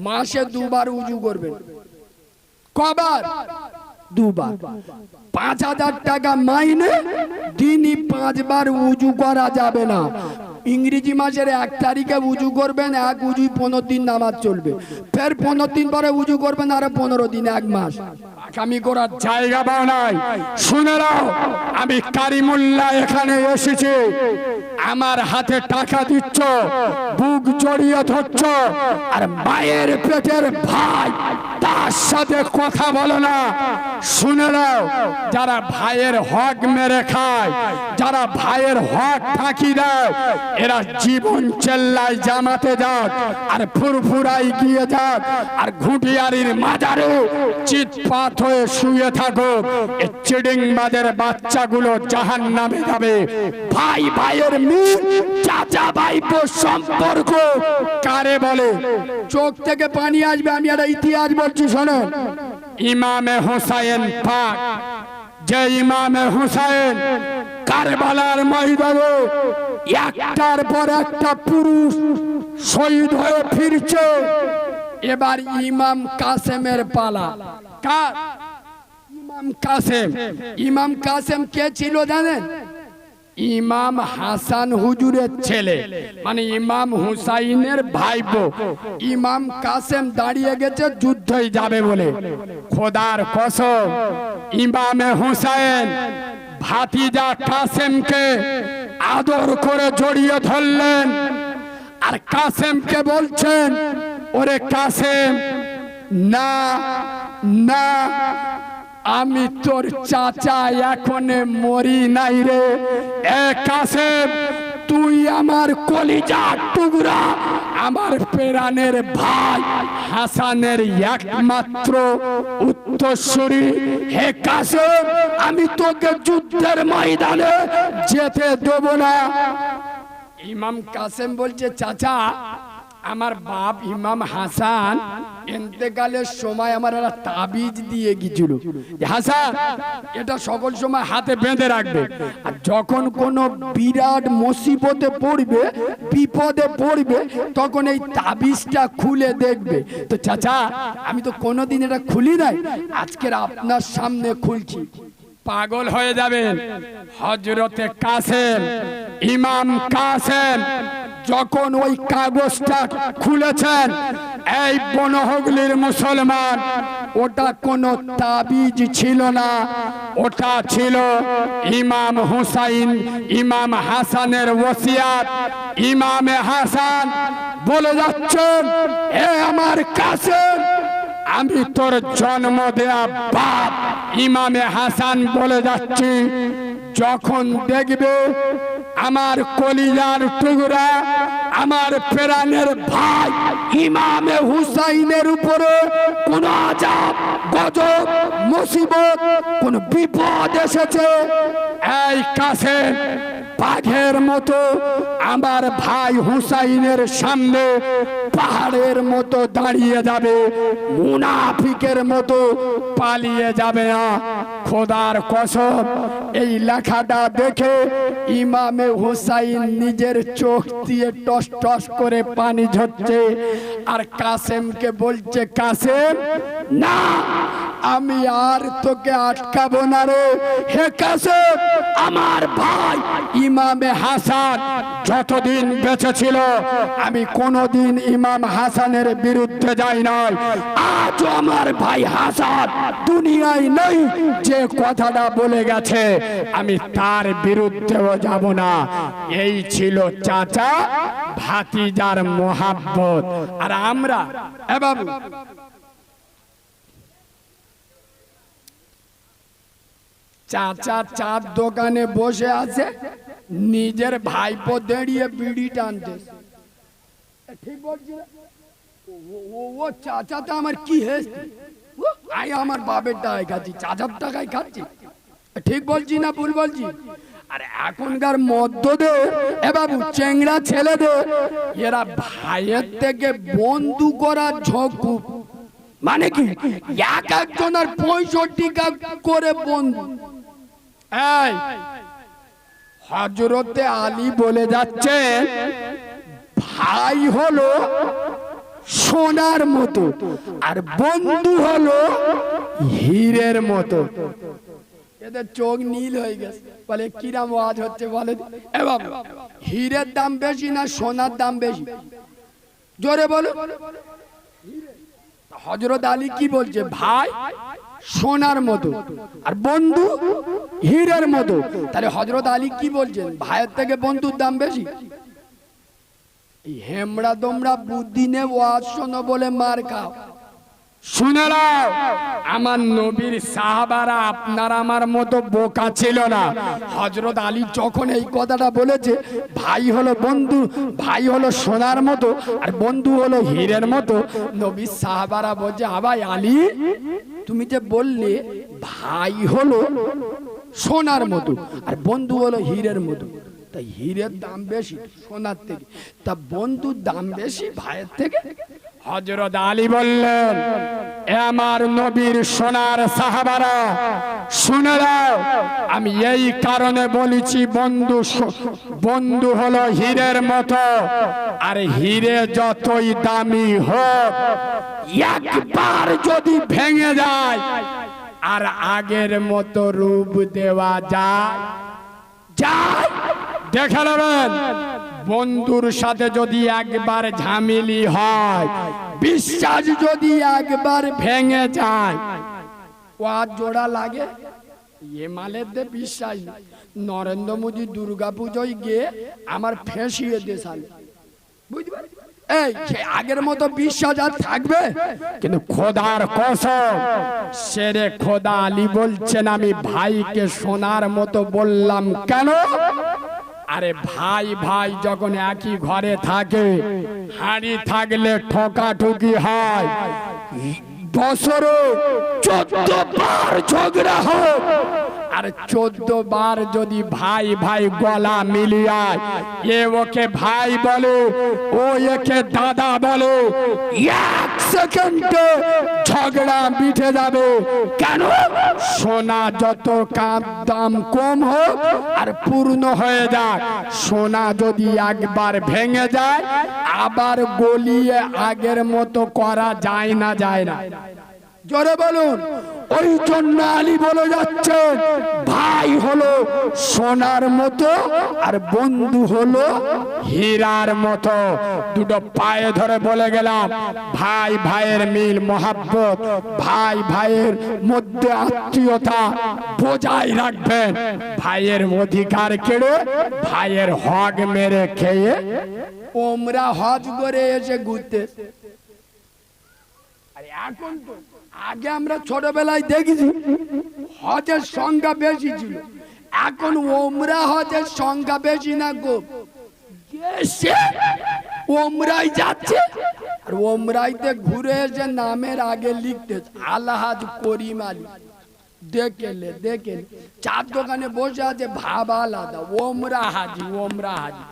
মাসে 2 বার উজু করবেন। কবার? 2 বার। 5,000 টাকা মাইনে, দিনই 5 বার উজু করা যাবে না। ইংরেজি মাসের 1 তারিখে উজু করবেন, 1 উজুই 15 দিন নামাজ চলবে, ফের 15 দিন পরে উজু করবেন, আরো 15 দিন, 1 মাস। আগামী করার জায়গা পাও নাই। শুনে নাও, আমি কারিমুল্লাহ এখানে এসেছি, আমার হাতে টাকা দিচ্ছ, বুক জড়িয়ে ধরছ, আর মায়ের পেটের ভাই তার সাথে কথা বলো না। শুনে নাও, যারা ভাইয়ের হক মেরে খায়, যারা ভাইয়ের হক ফাঁকি দেয়, এরা জীবন চেল্লায় জামাতে যাক, আর ফুরফুরাই গিয়ে যাক, আর ঘুটিয়ারির মাজারে চিৎপাত হয়ে শুয়ে থাকো। এই চিডিংবাদের বাচ্চাগুলো জাহান্নামে যাবে। ভাই ভাইয়ের মিল, চাচা ভাইপো সম্পর্ক কারে বলে? চোখ থেকে পানি আসবে। আমি একটা ইতিহাস বলছি, শোনো। ইমামে হুসাইন পাক, যে ইমামে হুসাইন কারবালার ময়দানে একটার পর একটা পুরুষ শহীদ হয়ে ফিরছে, এবার ইমাম কাসেমের পালা। কার? ইমাম কাসেম। ইমাম কাসেম কে ছিল জানেন? ইমাম হাসান হুজুরের ছেলে, মানে ইমাম হুসাইনের ভাইপো। ইমাম কাসেম দাঁড়িয়ে গেছে যুদ্ধই যাবে বলে। খোদার কসম, ইমামে হুসাইন ভাতিজা কাসেমকে আদর করে জড়িয়ে ধরলেন, আর কাসেমকে বলছেন, ওরে কাসেম, না না, আমি তোর চাচা এখনে মরি নাই রে। এ কাসেম, তুই আমার কলিজার টুকরা, আমার প্রাণের ভাই হাসানের একমাত্র উত্তরসূরি। হে কাসেম, আমি তোকে যুদ্ধের ময়দানে যেতে দেব না। ইমাম কাসেম বলছে, চাচা, আমার বাপ ইমাম হাসান ইন্তেকালের সময় আমার একটা তাবিজ দিয়ে গিয়েছিল, হাসান এটা সকল সময় হাতে বেঁধে রাখবে, আর যখন কোনো বিরাট মুসিবতে পড়বে, বিপদে পড়বে, তখন এই তাবিজটা খুলে দেখবে। তো চাচা, আমি তো কোনোদিন এটা খুলি নাই, আজকের আপনার সামনে খুলছি। পাগল হয়ে যাবেন। হযরতে কাসেম, ইমাম কাসেম যখন ওই কাগজটা খুলেছেন, এই বনহগলির মুসলমান, ওটা কোনো তাবিজ ছিল না, ওটা ছিল ইমাম হুসাইন, ইমাম হাসানের ওসিয়াত। ইমামে হাসান বলে যাচ্ছেন, এ আমার কাসেম, আমি তোর জন্ম দেয়া বাপ ইমামে হাসান বলে যাচ্ছি, যখন দেখবে আমার কলিজার টুকরা, আমার প্রাণের ভাই ইমামে হুসাইনের উপরে কোন আযাব, গজব, মুসিবত, কোন বিপদ এসেছে, এই কাসেম বাঘের মতো আমার ভাই হুসাইনের সামনে পাহাড়ের মতো দাঁড়িয়ে যাবে, মুনাফিকের মতো পালিয়ে যাবে না। খোদার কসম, এই লেখাটা দেখে ইমামে হুসাইন নিজের চোখ দিয়ে টস টস করে পানি ঝরছে, আর কাসেমকে বলছে, কাসেম না, আমি আর তোকে আটকাবো না রে। হে কাসেম, আমার ভাই ইমামে হাসান যতদিন বেঁচে ছিল, আমি কোনোদিন ইমাম হাসানের বিরুদ্ধে যাই নাই। আজ আমার ভাই হাসান দুনিয়ায় নেই, যে কথাটা বলে গেছে আমি তার বিরুদ্ধেও যাব না। এই ছিল চাচা ভাতিজার মোহাব্বত। আর আমরা বাবু, চাচা চার দোকানে বসে আছে, নিজের ভাইপো দাঁড়িয়ে বিড়ি টানতে, ঠিক বলছি না? ও চাচাটা আমার কি হেসছে, আমার বাপের টাকায় খাচ্ছি, চাচার টাকায় খাচ্ছি, ঠিক বলছি না ভুল বলছি? আর এখনকার মধ্যে বাবু চেংড়া ছেলেদের, এরা ভাইয়ের থেকে বন্ধু করার ঝোঁক, মানে কি এক একজনের 65 করে বন্ধু। এই হযরতে আলী বলে যাচ্ছেন, ভাই হলো সোনার মতো, আর বন্ধু হলো হীরের মতো। এদের চোখ নীল হয়ে গেছে, বলে কিরাম আওয়াজ হচ্ছে বলে। এবং হীরের দাম বেশি না সোনার দাম বেশি? জোরে বলো। হযরত আলী কি বলছে, ভাই সোনার মতো আর বন্ধু হীরের মতো। তাহলে হযরত আলী কি বলছেন, ভাইয়ের থেকে বন্ধুর দাম বেশি? হেমড়া দমড়া বুদ্ধি নে ওয়াজ শোনো বলে মার খাও। শুনে নাও, আমার নবীর সাহাবারা আপনার আমার মতো বোকা ছিল না। হযরত আলী যখন এই কথাটা বলেছে, ভাই হলো বন্ধু, ভাই হলো সোনার মতো আর বন্ধু হলো হীরের মতো, নবীর সাহাবারা বলছে, ভাই আলী, তুমি যে বললে ভাই হলো সোনার মতো আর বন্ধু হলো হীরের মতো, তাই হীরের দাম বেশি সোনার থেকে, তা বন্ধুর দাম বেশি ভাইয়ের থেকে? হযরত আলী বললেন, এ আমার নবীর সোনার সাহাবারা, শুনে নাও, আমি এই কারণে বলেছি বন্ধু হলো হীরের মতো, আর হীরে যতই দামি হোক, একবার যদি ভেঙে যায় আর আগের মতো রূপ দেওয়া যায়, দেখে নেবেন। বন্ধুর সাথে যদি একবার ঝামেলি হয়, বিশ্বাস যদি একবার ভেঙে যায়, ও আর জোড়া লাগে? এ মালের দে বিশ্বাস নরেন্দ্র মোদী দুর্গা পুজোয় গিয়ে আমার ফেঁসিয়ে দেশাল, বুঝতে পারছি এই আগের মতো বিশ্বাস আর থাকবে? কিন্তু খোদার কসম, শেরে খোদা আলী বলছেন আমি ভাইকে সোনার মতো বললাম। কেন? আরে ভাই ভাই যখন একই ঘরে থাকে, হাঁড়ি থাকলে ঠোকাঠুকি হয়, বছরে 14 বার ঝগড়া হোক, আর 14 বার যদি ভাই ভাই গলা মিলিয়ায়, এ ওকে ভাই বলে, ও একে দাদা বলে, 1 সেকেন্ডে ঝগড়া মিটে যাবে। কেন? সোনা যত দাম কম হোক আর পূর্ণ হয়ে যাক, সোনা যদি একবার ভেঙে যায় আবার গলিয়ে আগের মতো করা যায় না, যায় না। জোরে বলুন। ওই জন্য আলী বলে যাচ্ছে ভাই হলো সোনার মতো আর বন্ধু হলো হীরার মতো। দুটো পায়ে ধরে বলে গেলাম, ভাই ভাইয়ের মিল মহাব্বত, ভাই ভাইয়ের মধ্যে আত্মীয়তা বজায় রাখবেন। ভাইয়ের অধিকার কেড়ে ভাইয়ের হক মেরে খেয়ে ওমরা হজ করে এসে ঘুরতে। এখন তো আগে আমরা ছোটবেলায় দেখেছি হজের সংখ্যা বেশি ছিল, এখন ওমরা হজের সংখ্যা বেশি না গো, ওমরাই যাচ্ছে আর ওমরাইতে ঘুরে এসে নামের আগে লিখতে আলহাজ করিম আলী। দেখেলে দেখেলে চার দোকানে বসে আছে, ভাব আলাদা, ওমরা হাজি, ওমরা হাজি।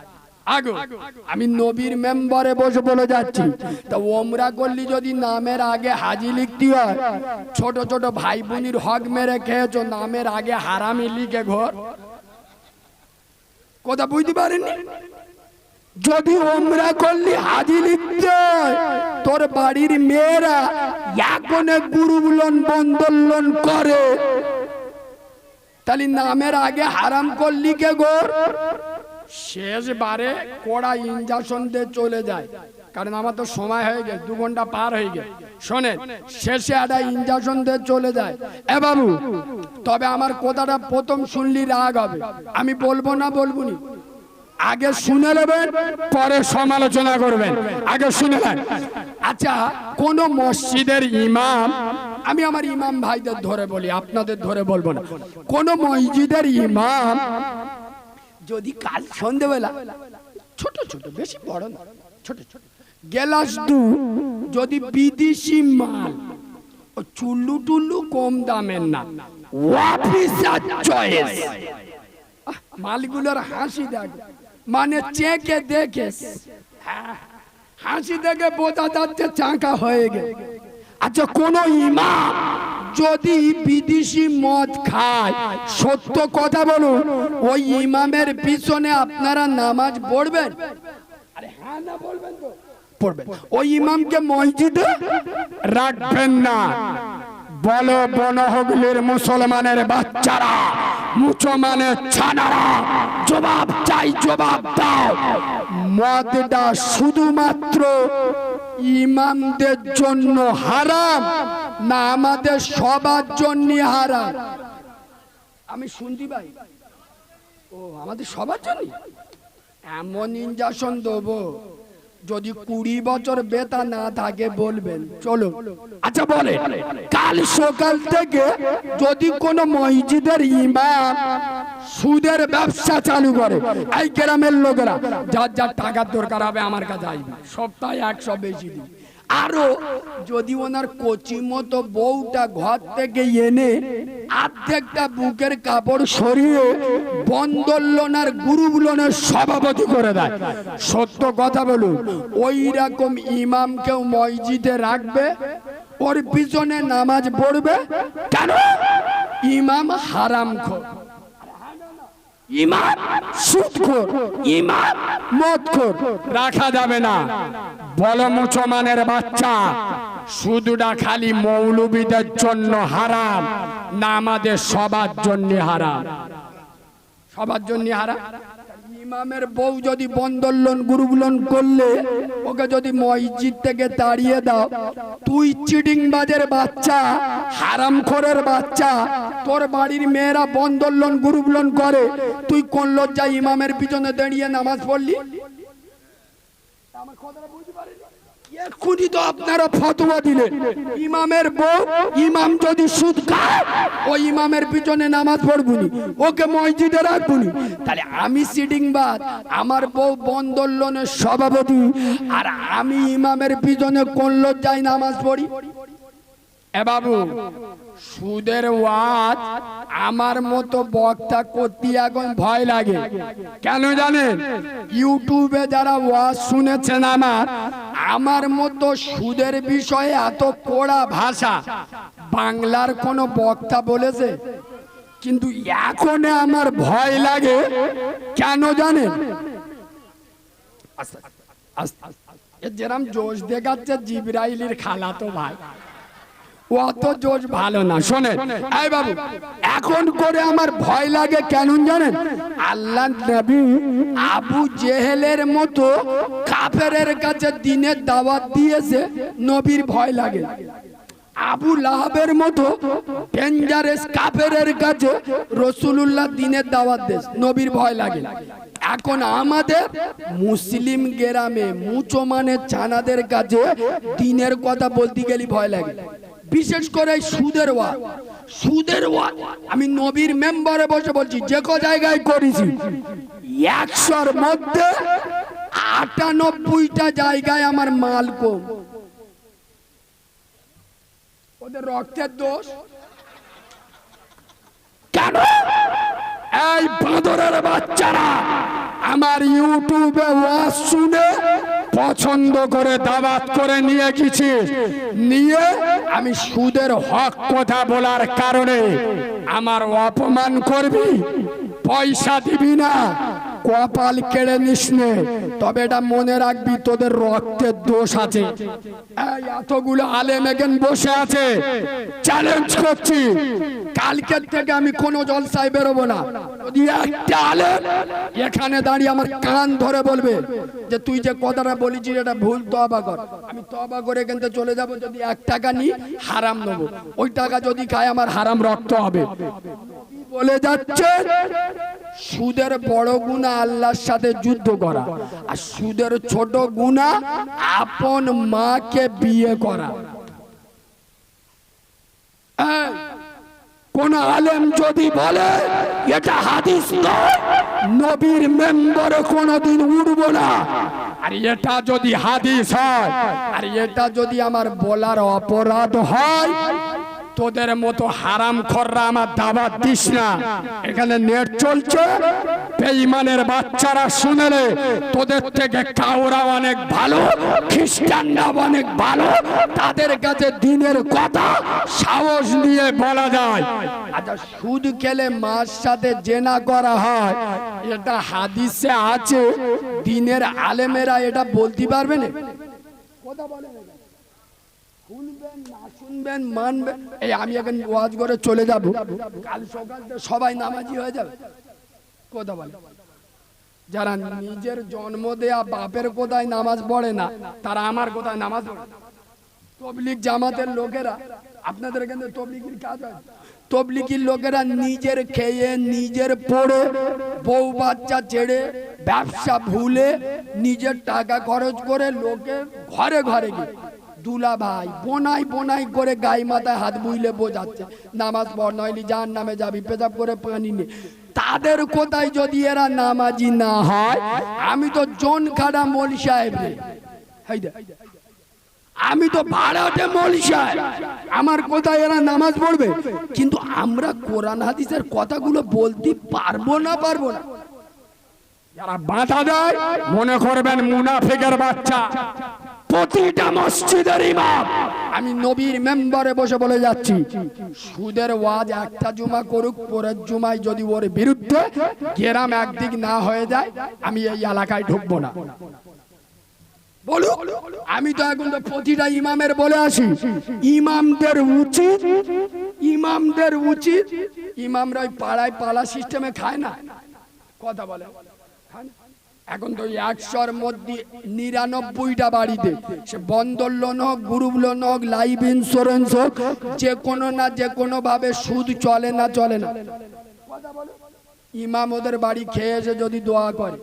আগো আমি নবীর মেম্বারে বসে বলে যাচ্ছি, তা ওমরা করলি যদি নামের আগে হাজি লিখতে হয়, ছোট ছোট ভাই বোনির হক মেরে খেয়েছো, নামের আগে হারামি লিখে ঘর কথা বুঝতে পারেননি? যদি ওমরা করলি হাজি লিখতে হয়, তোর বাড়ির মেয়েরা এখনে গুরুবুলন বন্দোলন করে, তাহলে নামের আগে হারাম করলি কে ঘর? শেষবারে কড়া ইনজেকশন দিয়ে চলে যায়, কারণ আমার তো সময় হয়ে গেছে, 2 ঘন্টা পার হয়ে গেছে। শোনেন, শেষে একটা ইনজেকশন দিয়ে চলে যায়। এ বাবু, তবে আমার কথাটা প্রথম শুনলি রাগ হবে, আমি বলবো না, বলবো নি, আগে শুনে নেবেন পরে সমালোচনা করবেন, আগে শুনে নেন। আচ্ছা, কোন মসজিদের ইমাম, আমি আমার ইমাম ভাইদের ধরে বলি, আপনাদের ধরে বলবো না, কোন মসজিদের ইমাম যদি কাল সন্ধ্যেবেলা ছোট ছোট, বেশি বড় না, ছোট ছোট গেলাস যদি বিদেশি মাল, চুল্লু টুল্লু কম দামের না, অফিসার চয়েস মালগুলোর হাসি দেখ, মানে চেকে দেখে হাসি দেখে বোঝা যাচ্ছে চাকা হয়ে গেছে। আচ্ছা, কোন ইমাম যদি বিদেশি মদ খায়, সত্য কথা বলুন, ওই ইমামের পিছনে আপনারা নামাজ পড়বেন? আরে হ্যাঁ না বলবেন তো? পড়বেন। ওই ইমামকে মসজিদে রাখবেন না। বলো বনহগলির মুসলমানের বাচ্চারা, মুসলমানের ছানারা, জবাব চাই, জবাব দাও। মদটা শুধুমাত্র ইমামদের জন্য হারাম না আমাদের সবার জন্য হারাম? আমি শুনছি ভাই, ও আমাদের সবার জন্য এমন ইনজেকশন দেবো, যদি 20 বছর বেতা না থাকে বলবেন, চলো। আচ্ছা বলে, কাল সকাল থেকে যদি কোন মসজিদের ইমাম সুদের ব্যবসা চালু করে, এই গ্রামের লোকেরা যার যার টাকার দরকার হবে আমার কাছে আসবে, সপ্তাহে 100 বেশি দিন। আরো যদি ওনার কচি মতো বউটা ঘর থেকে এনে অর্ধেকটা বুকের কাপড় সরিয়ে বন্দোলন আর গুরুবুলনের সভাপতি করে দেয়, সত্য কথা বলুন, ওই রকম ইমামকেও মসজিদে রাখবে, ওর পিছনে নামাজ পড়বে। কেন? ইমাম হারামখোর, ইমাম সুদখোর, ইমাম মদখোর, রাখা যাবে না। বলো মুসলমানের বাচ্চা, সুদটা খালি মৌলবীদের জন্য হারাম না আমাদের সবার জন্য হারাম? সবার জন্য হারাম। ইমামের বউ যদি বন্দোলন গুরুবুলন করলে ওকে যদি মসজিদ থেকে তাড়িয়ে দাও, তুই চিটিংবাজের বাচ্চা, হারামখোরের বাচ্চা, তোর বাড়ির মেয়েরা বন্দোলন গুরুবুলন করে, তুই কোন লজ্জায় ইমামের পিছনে দাঁড়িয়ে নামাজ পড়লি? আমার কথাটা বুঝতে পারেনি? এক্ষুনি তো আপনারা ফতোয়া দিলেন ইমামের বউ ইমাম যদি সুদ খায় ওই ইমামের পিছনে নামাজ পড়বুনি, ওকে মসজিদে রাখবুনি। তাহলে আমি সিটিং বাদ, আমার বউ বন্দর লোনের সভাপতি, আর আমি ইমামের পিছনে কোন লজ্জায় নামাজ পড়ি? এ বাবু, সুদের ওয়াজ আমার মতো বক্তা করতে এখন ভয় লাগে। কেন জানেন? ইউটিউবে যারা ওয়াজ শুনেছেন আমার মতো সুদের বিষয়ে এত কড়া ভাষা বাংলার কোনো বক্তা বলেছে? কিন্তু এখন আমার ভয় লাগে। কেন জানেন? যেরকম জোশ দেখাচ্ছে জিবরাইলের খালাতো ভাই, অত জোশ ভালো না। শোনেন এই বাবু, এখন করে আমার ভয় লাগে কেন জানেন? আল্লাহ নবী আবু জেহেলের মতো কাফেরের কাছে দিনের দাওয়াত দিয়েছে, নবীর ভয় লাগে। আবু লাহাবের মতো ডেঞ্জারাস কাফেরের কাছে রাসূলুল্লাহ দিনের দাওয়াত দেন, নবীর ভয় লাগে। এখন আমাদের মুসলিম গ্রামে মুসলমানের ছানাদের কাছে দিনের কথা বলতে গেলে ভয় লাগে। বিশেষ করে সুদের ওয়াজ আমি নবীর মেম্বারে বসে বলছি, যে কো জায়গায় করেছি 100-র মধ্যে 98টা জায়গায় আমার মাল কম। ওদের রক্তের দোষ কেন? এই বাঁদরের বাচ্চারা আমার ইউটিউবে ওয়াজ শুনে পছন্দ করে দাওয়াত করে নিয়ে গেছি, নিয়ে আমি সুদের হক কথা বলার কারণে আমার অপমান করবি, পয়সা দিবি না, কপাল কেড়ে নিস নে। তবে এটা মনে রাখবি, তোদের রক্তের দোষ আছে। এই এতগুলো আলেম এখানে বসে আছে, চ্যালেঞ্জ করছি, কালকের থেকে আমি কোনো জলসায় বেরোবো না। যদি একটা আলেম এখানে দাঁড়িয়ে আমার কান ধরে বলবে যে তুই যে কথাটা বলেছিস এটা ভুল, তওবা কর, আমি তওবা করে এখান থেকে চলে যাব। যদি 1 টাকা নি হারাম নেবো, ওই টাকা যদি খায় আমার হারাম রক্ত হবে। বলে যাচ্ছে সুদের বড় গুনাহ আল্লাহর সাথে যুদ্ধ করা, আর সুদের ছোট গুনাহ আপন মাকে বিয়ে করা। কোন আলেম যদি বলে এটা হাদিস নয়, নবীর মেম্বারে কোনদিন উঠবো না। আর এটা যদি হাদিস হয়, আর এটা যদি আমার বলার অপরাধ হয়, তোদের মতো হারাম খররা আমার দাওয়াত দিস না। এখানে নেট চলছে, বেঈমানের বাচ্চারা শুনেলে তোদের থেকে কাউরা অনেক ভালো, খ্রিস্টানরা অনেক ভালো, তাদের কাছে দিনের কথা সাহস নিয়ে বলা যায়। আচ্ছা, সুদ খেলে মার সাথে জেনা করা হয়, এটা হাদিসে আছে, দিনের আলেমেরা এটা বলতে পারবে না? কথা বলেন, শুনবেন না শুনবেন মানবেন। এই আমি এখন ওয়াজ করে চলে যাব, কাল সকাল সবাই নামাজি হয়ে যাবে। কথা বলে যারা নিজের জন্ম দেয়া বাপের কোথায় নামাজ পড়ে না, তারা আমার কোথায় নামাজ পড়ে? তবলিগ জামাতের লোকেরা, আপনাদের এখানে তবলিগের কাজ হয়, তবলিগের লোকেরা নিজের খেয়ে নিজের পড়ে বউ বাচ্চা ছেড়ে ব্যবসা ভুলে নিজের টাকা খরচ করে লোকে ঘরে ঘরে গিয়ে দুলা ভাই বোনাই বোনাই করে গায়ে মাথায় হাত বুইলে বোঝাচ্ছে নামাজ পড়, নইলে জাহান্নামে যাবি, পেশাব করে পানি নে। তাদের কোথায় যদি এরা নামাজি না হয়, আমি তো জন খাড়া মৌলী সাহেব রে, আমি তো ভাড়াটে মৌলী সাহেব, আমার কোথায় এরা নামাজ পড়বে? কিন্তু আমরা কোরআন হাদিসের কথাগুলো বলতে পারবো না। যারা বাধা দেয় মনে করবেন মুনাফিকের বাচ্চা। প্রতিটা মসজিদের ইমাম, আমি নবীর মেম্বারে বসে বলে যাচ্ছি, সুদের ওয়াজ একটা জুমা করুক, পরের জুমায় যদি ওর বিরুদ্ধে গ্রাম একদিক না হয়ে যায়, আমি এই এলাকায় ঢুকবো না। বলুক, আমি তো এখন তো প্রতিটা ইমামের বলে আসি, ইমামদের উচিত ইমামরা ওই পাড়ায় পালা সিস্টেমে খায় না। কথা বলে এখন তো 100-র মধ্যে 99টা বাড়িতে, সে বন্দর লোন হোক, গ্রুপ লোন হোক, লাইফ ইন্স্যুরেন্স হোক, যে কোনো না যে কোনো ভাবে সুদ চলে না। ইমাম ওদের বাড়ি খেয়ে এসে যদি দোয়া করে,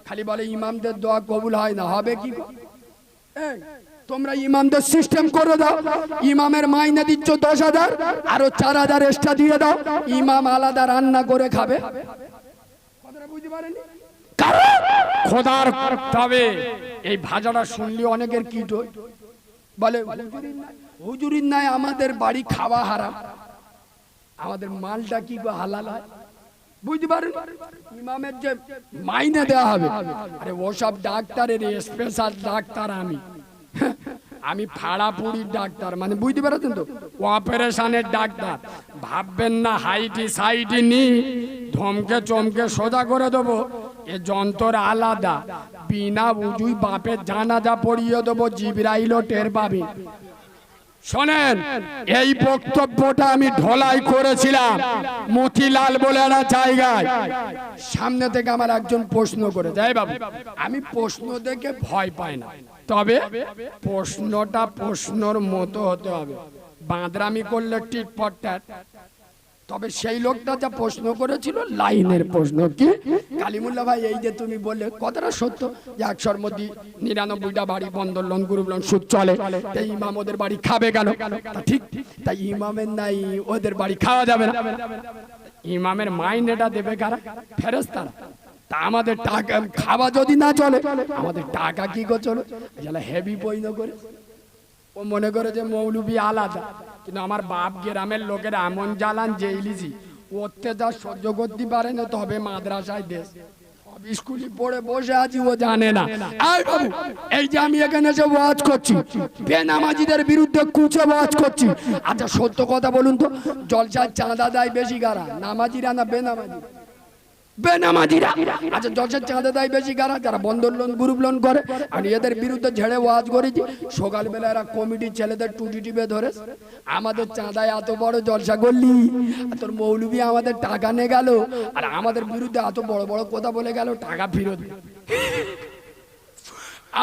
খালি বলে ইমামদের দোয়া কবুল হয় না, হবে কি? তোমরা ইমামদের সিস্টেম করে দাও, ইমামের মাইনে দিচ্ছ 10,000, আরো 4,000 এক্সট্রা দিয়ে দাও, ইমাম আলাদা রান্না করে খাবে। কথাটা বুঝতে পারেনি? খোদার তবে এই ভাজাটা শুনলে অনেকের কিট হয়, বলে হুজুরির নাই আমাদের বাড়ি খাওয়া হারাম, আমাদের মালটা কি হালাল হয়? বুঝতে পারেন? ইমামের যে মাইনে দেওয়া হবে, আরে ওসব ডাক্তারের স্পেশাল ডাক্তার আমি ফাড়াপুরির ডাক্তার, মানে বুঝতে পারছেন তো, অপারেশনের ডাক্তার। ভাববেন না হাইটি সাইটি নি ধমকে চমকে সোজা করে দেবো, এ যন্ত্র আলাদা, বিনা বুঝুই বাপের জানাজা পড়িয়ে দেবো, জিবরাইলও টের পাবি। শোনেন, এই বক্তব্যটা আমি ঢোলাই করেছিলাম মতিলাল বলে একটা জায়গায়। সামনে থেকে আমার একজন প্রশ্ন করে যায়, বাবু আমি প্রশ্ন দেখে ভয় পাই না, তবে প্রশ্নটা প্রশ্নর মতো হতে হবে, বাঁদরামি করলে টিটপট্টার। তবে সেই লোকটা যা প্রশ্ন করেছিল লাইনের প্রশ্ন। কি কালিমুল্লাহ ভাই, এই যে তুমি বললে কথাটা সত্য যে 100-র মধ্যে 99টা বাড়ি বন্দর লোন গ্রুপ লোন সুদ চলে, তাই ইমাম ওদের বাড়ি খাবে কেন? ঠিক, তাই ইমামের নাই ওদের বাড়ি খাওয়া যাবে না, ইমামের মাইনেটা দেবে কারা? ফেরেশতারা। তা আমাদের টাকা খাওয়া যদি না চলে, আমাদের টাকা কি করে চলে? যারা হেভি বই না করে ও মনে করে যে মৌলবি আলাদা, কিন্তু আমার বাপ গ্রামের লোকের এমন জ্বালান যে ইলিজি ওতে যা সহ্য করতে পারে না, তবে মাদ্রাসায় দেশ স্কুলে পড়ে বসে আছি, ও জানে না। এই যে আমি এখানে এসে ওয়াজ করছি, বেনামাজিদের বিরুদ্ধে কুচে ওয়াজ করছি। আচ্ছা সত্য কথা বলুন তো, জলসার চাঁদা দেয় বেশি কারা, নামাজিরা না বেনামাজি? বেনামাজিরা। আচ্ছা জলসার চাঁদা দেয় বেশি কারা? যারা বন্দর লোন গ্রুপ লোন করে। আর এদের বিরুদ্ধে ঝেড়ে ওয়াজ করেছি। সকালবেলা এরা কমিটির ছেলেদের টুটি টিপে ধরে, আমাদের চাঁদায় এত বড় জলসা করলি, তোর মৌলবি আমাদের টাকা নিয়ে গেল, আর আমাদের বিরুদ্ধে এত বড় বড় কথা বলে গেল, টাকা ফেরত।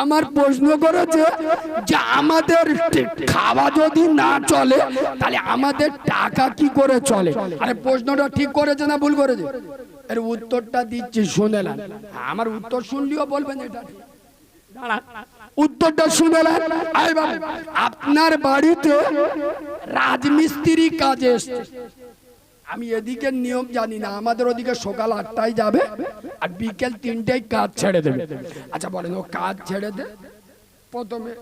আমার প্রশ্ন করেছে যে আমাদের খাওয়া যদি না চলে, তাহলে আমাদের টাকা কি করে চলে? আরে প্রশ্নটা ঠিক করেছে না ভুল করেছে? এর উত্তরটা দিচ্ছি, শুনেলেন? আমার উত্তর শুনলেও বলবেন এটা উত্তরটা শুনেলেন? আপনার বাড়িতে রাজমিস্ত্রি কাজে এসছে, আমি এদিকে নিয়ম জানি না, আমাদের ওদিকে সকাল 8টায় যাবে আর বিকেল 3টায় কাজ ছেড়ে দেবে। আচ্ছা বলেন, ও কাজ ছেড়ে দে, প্রথমে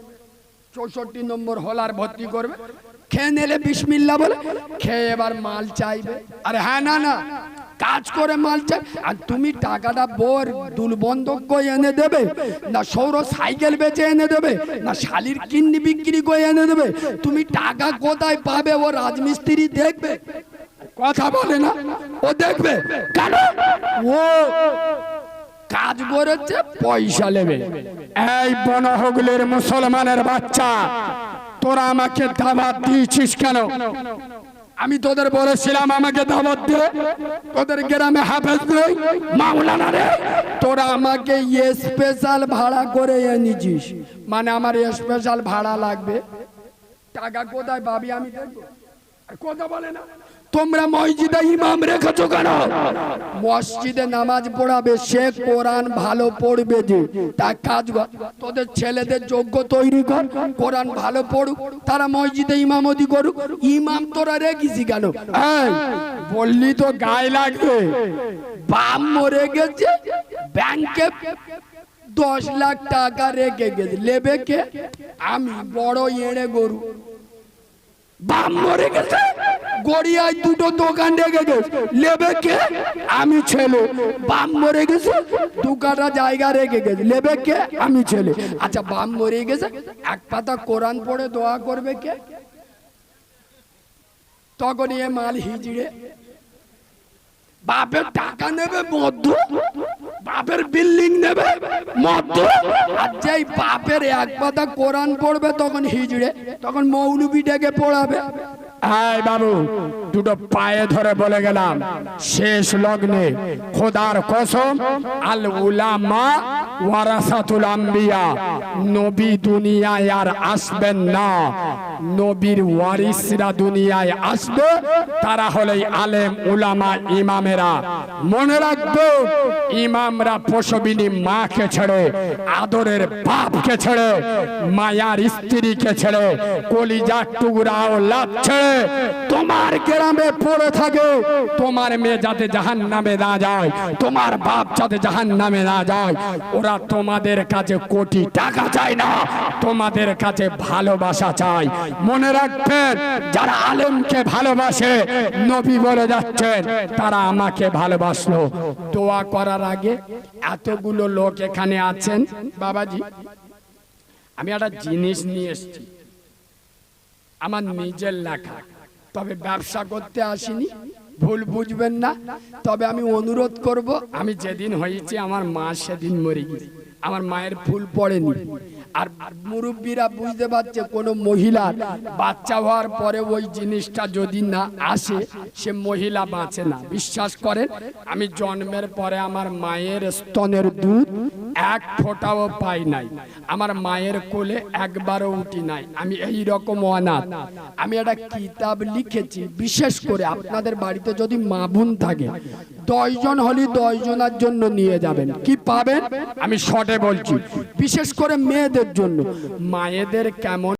64 নম্বর হলার ভর্তি করবে, খেয়ে নিলে বিসমিল্লাহ বলে খেয়ে এবার মাল চাইবে। আরে হ্যাঁ, না না, কাজ করে মাল চাই, আর তুমি টাকাটা বোর দুল বন্ধক করে এনে দেবে, না সৌর সাইকেল বেচে এনে দেবে, না শালির কিডনি বিক্রি করে এনে দেবে, তুমি টাকা কোথায় পাবে? ও রাজমিস্ত্রি দেখবে, কথা বলে না, ও দেখবে কেন? ও কাজ করেছে, পয়সা নেবে। এই বনহগলের মুসলমানের বাচ্চা, তোরা আমাকে দাওয়াত দিয়েছিস কেন? আমি তোদের বলেছিলাম আমাকে দাওয়াত দে, তোদের গ্রামে হাফেজ নেই, মাওলানা রে, তোরা আমাকে স্পেশাল ভাড়া করে এনেছিস, মানে আমার স্পেশাল ভাড়া লাগবে, টাকা কোথায় পাবি আমি দেখবো। কথা বলে না, তোমরা মসজিদে ইমাম রেখেছো কেন? মসজিদে নামাজ পড়াবে, সে কোরআন ভালো পড়বে, যে তার কাজ কর, তোদের ছেলেদের যোগ্য তৈরি কর, কোরআন ভালো পড়ুক, তারা মসজিদে ইমামতি করুক। ইমাম তোরা রেখেছি কেন? বললি তো গায়ে লাগবে, বাপ মরে গেছে, ব্যাংকে 10 লাখ টাকা রেখে গেছে, লেবে কে? আমি, বড় এড়ে গরু। বাপ মরে গেছে, গড়িয়ায় 2টো দোকান রেখে গেছে, লেবে কে? আমি, ছেলে। বাপ মরে গেছে, 2 কাঠা জায়গা রেখে গেছে, লেবে কে? আমি, ছেলে। আচ্ছা বাপ মরে গেছে, 1 পাতা কোরআন পড়ে দোয়া করবে কে? তখন এ মাল হিজড়ে, বাপের টাকা নেবে মধ্য, বাপের বিল্ডিং নেবে মধ্য, আর যেই বাপের 1 পাতা কোরআন পড়বে তখন হিজড়ে, তখন মৌলবি ডেকে পড়াবে। আয় বাবু, 2টো পায়ে ধরে বলে গেলাম, শেষ লগ্নে খোদার কসম, আল উলামা ওয়ারাসাতুল আম্বিয়া, নবী দুনিয়ায় আর আসবেন না, নবীর ওয়ারিসরা দুনিয়ায় আসবে, তারা হলেই আলেম উলামা ইমামেরা। মনে রাখবে, ইমামরা প্রসবিনী মাকে ছেড়ে, আদরের বাপকে ছেড়ে, মায়ার স্ত্রীকে ছেড়ে, কলিজার টুকরা আওলাদ ছেড়ে তোমার গ্রামে পড়ে থাকে। তোমার মেয়ে যাতে জাহান্নামে না যায়, তোমার বাপ যাতে জাহান্নামে না যায়, ওরা তোমাদের কাছে কোটি টাকা চায় না, তোমাদের কাছে ভালোবাসা চায়। মনে রাখবেন, যারা আলেমকে ভালোবাসে, নবী বলে যাচ্ছেন তারা আমাকে ভালোবাসলো। দোয়া করার আগে এতগুলো লোক এখানে আছেন, বাবাজি আমি একটা জিনিস নিয়ে এসেছি, আমার নিজের লেখা, তবে ব্যবসা করতে আসিনি, ভুল বুঝবেন না। তবে আমি অনুরোধ করব, আমি যেদিন হয়েছি আমার মা সেদিন মরে গেছে, আমার মায়ের ফুল পড়েনি। আর মুরব্বীরা বুঝতে পারছে, কোনো মহিলার বাচ্চা হওয়ার পরে ওই জিনিসটা যদি না আসে, সে মহিলা বাঁচে না। বিশ্বাস করেন, আমি জন্মের পরে আমার মায়ের স্তনের দুধ এক ফোঁটাও পাই নাই, আমার মায়ের কোলে একবারও উঠি নাই, আমি এই রকম অনাথ। আমি একটা কিতাব লিখেছি, বিশেষ করে আপনাদের বাড়িতে যদি মা বোন থাকে, 10 জন হলে 10 জনের জন্য নিয়ে যাবেন, কি পাবেন আমি শর্টে বলছি, বিশেষ করে মেয়েদের জন্য। মায়েদের কেমন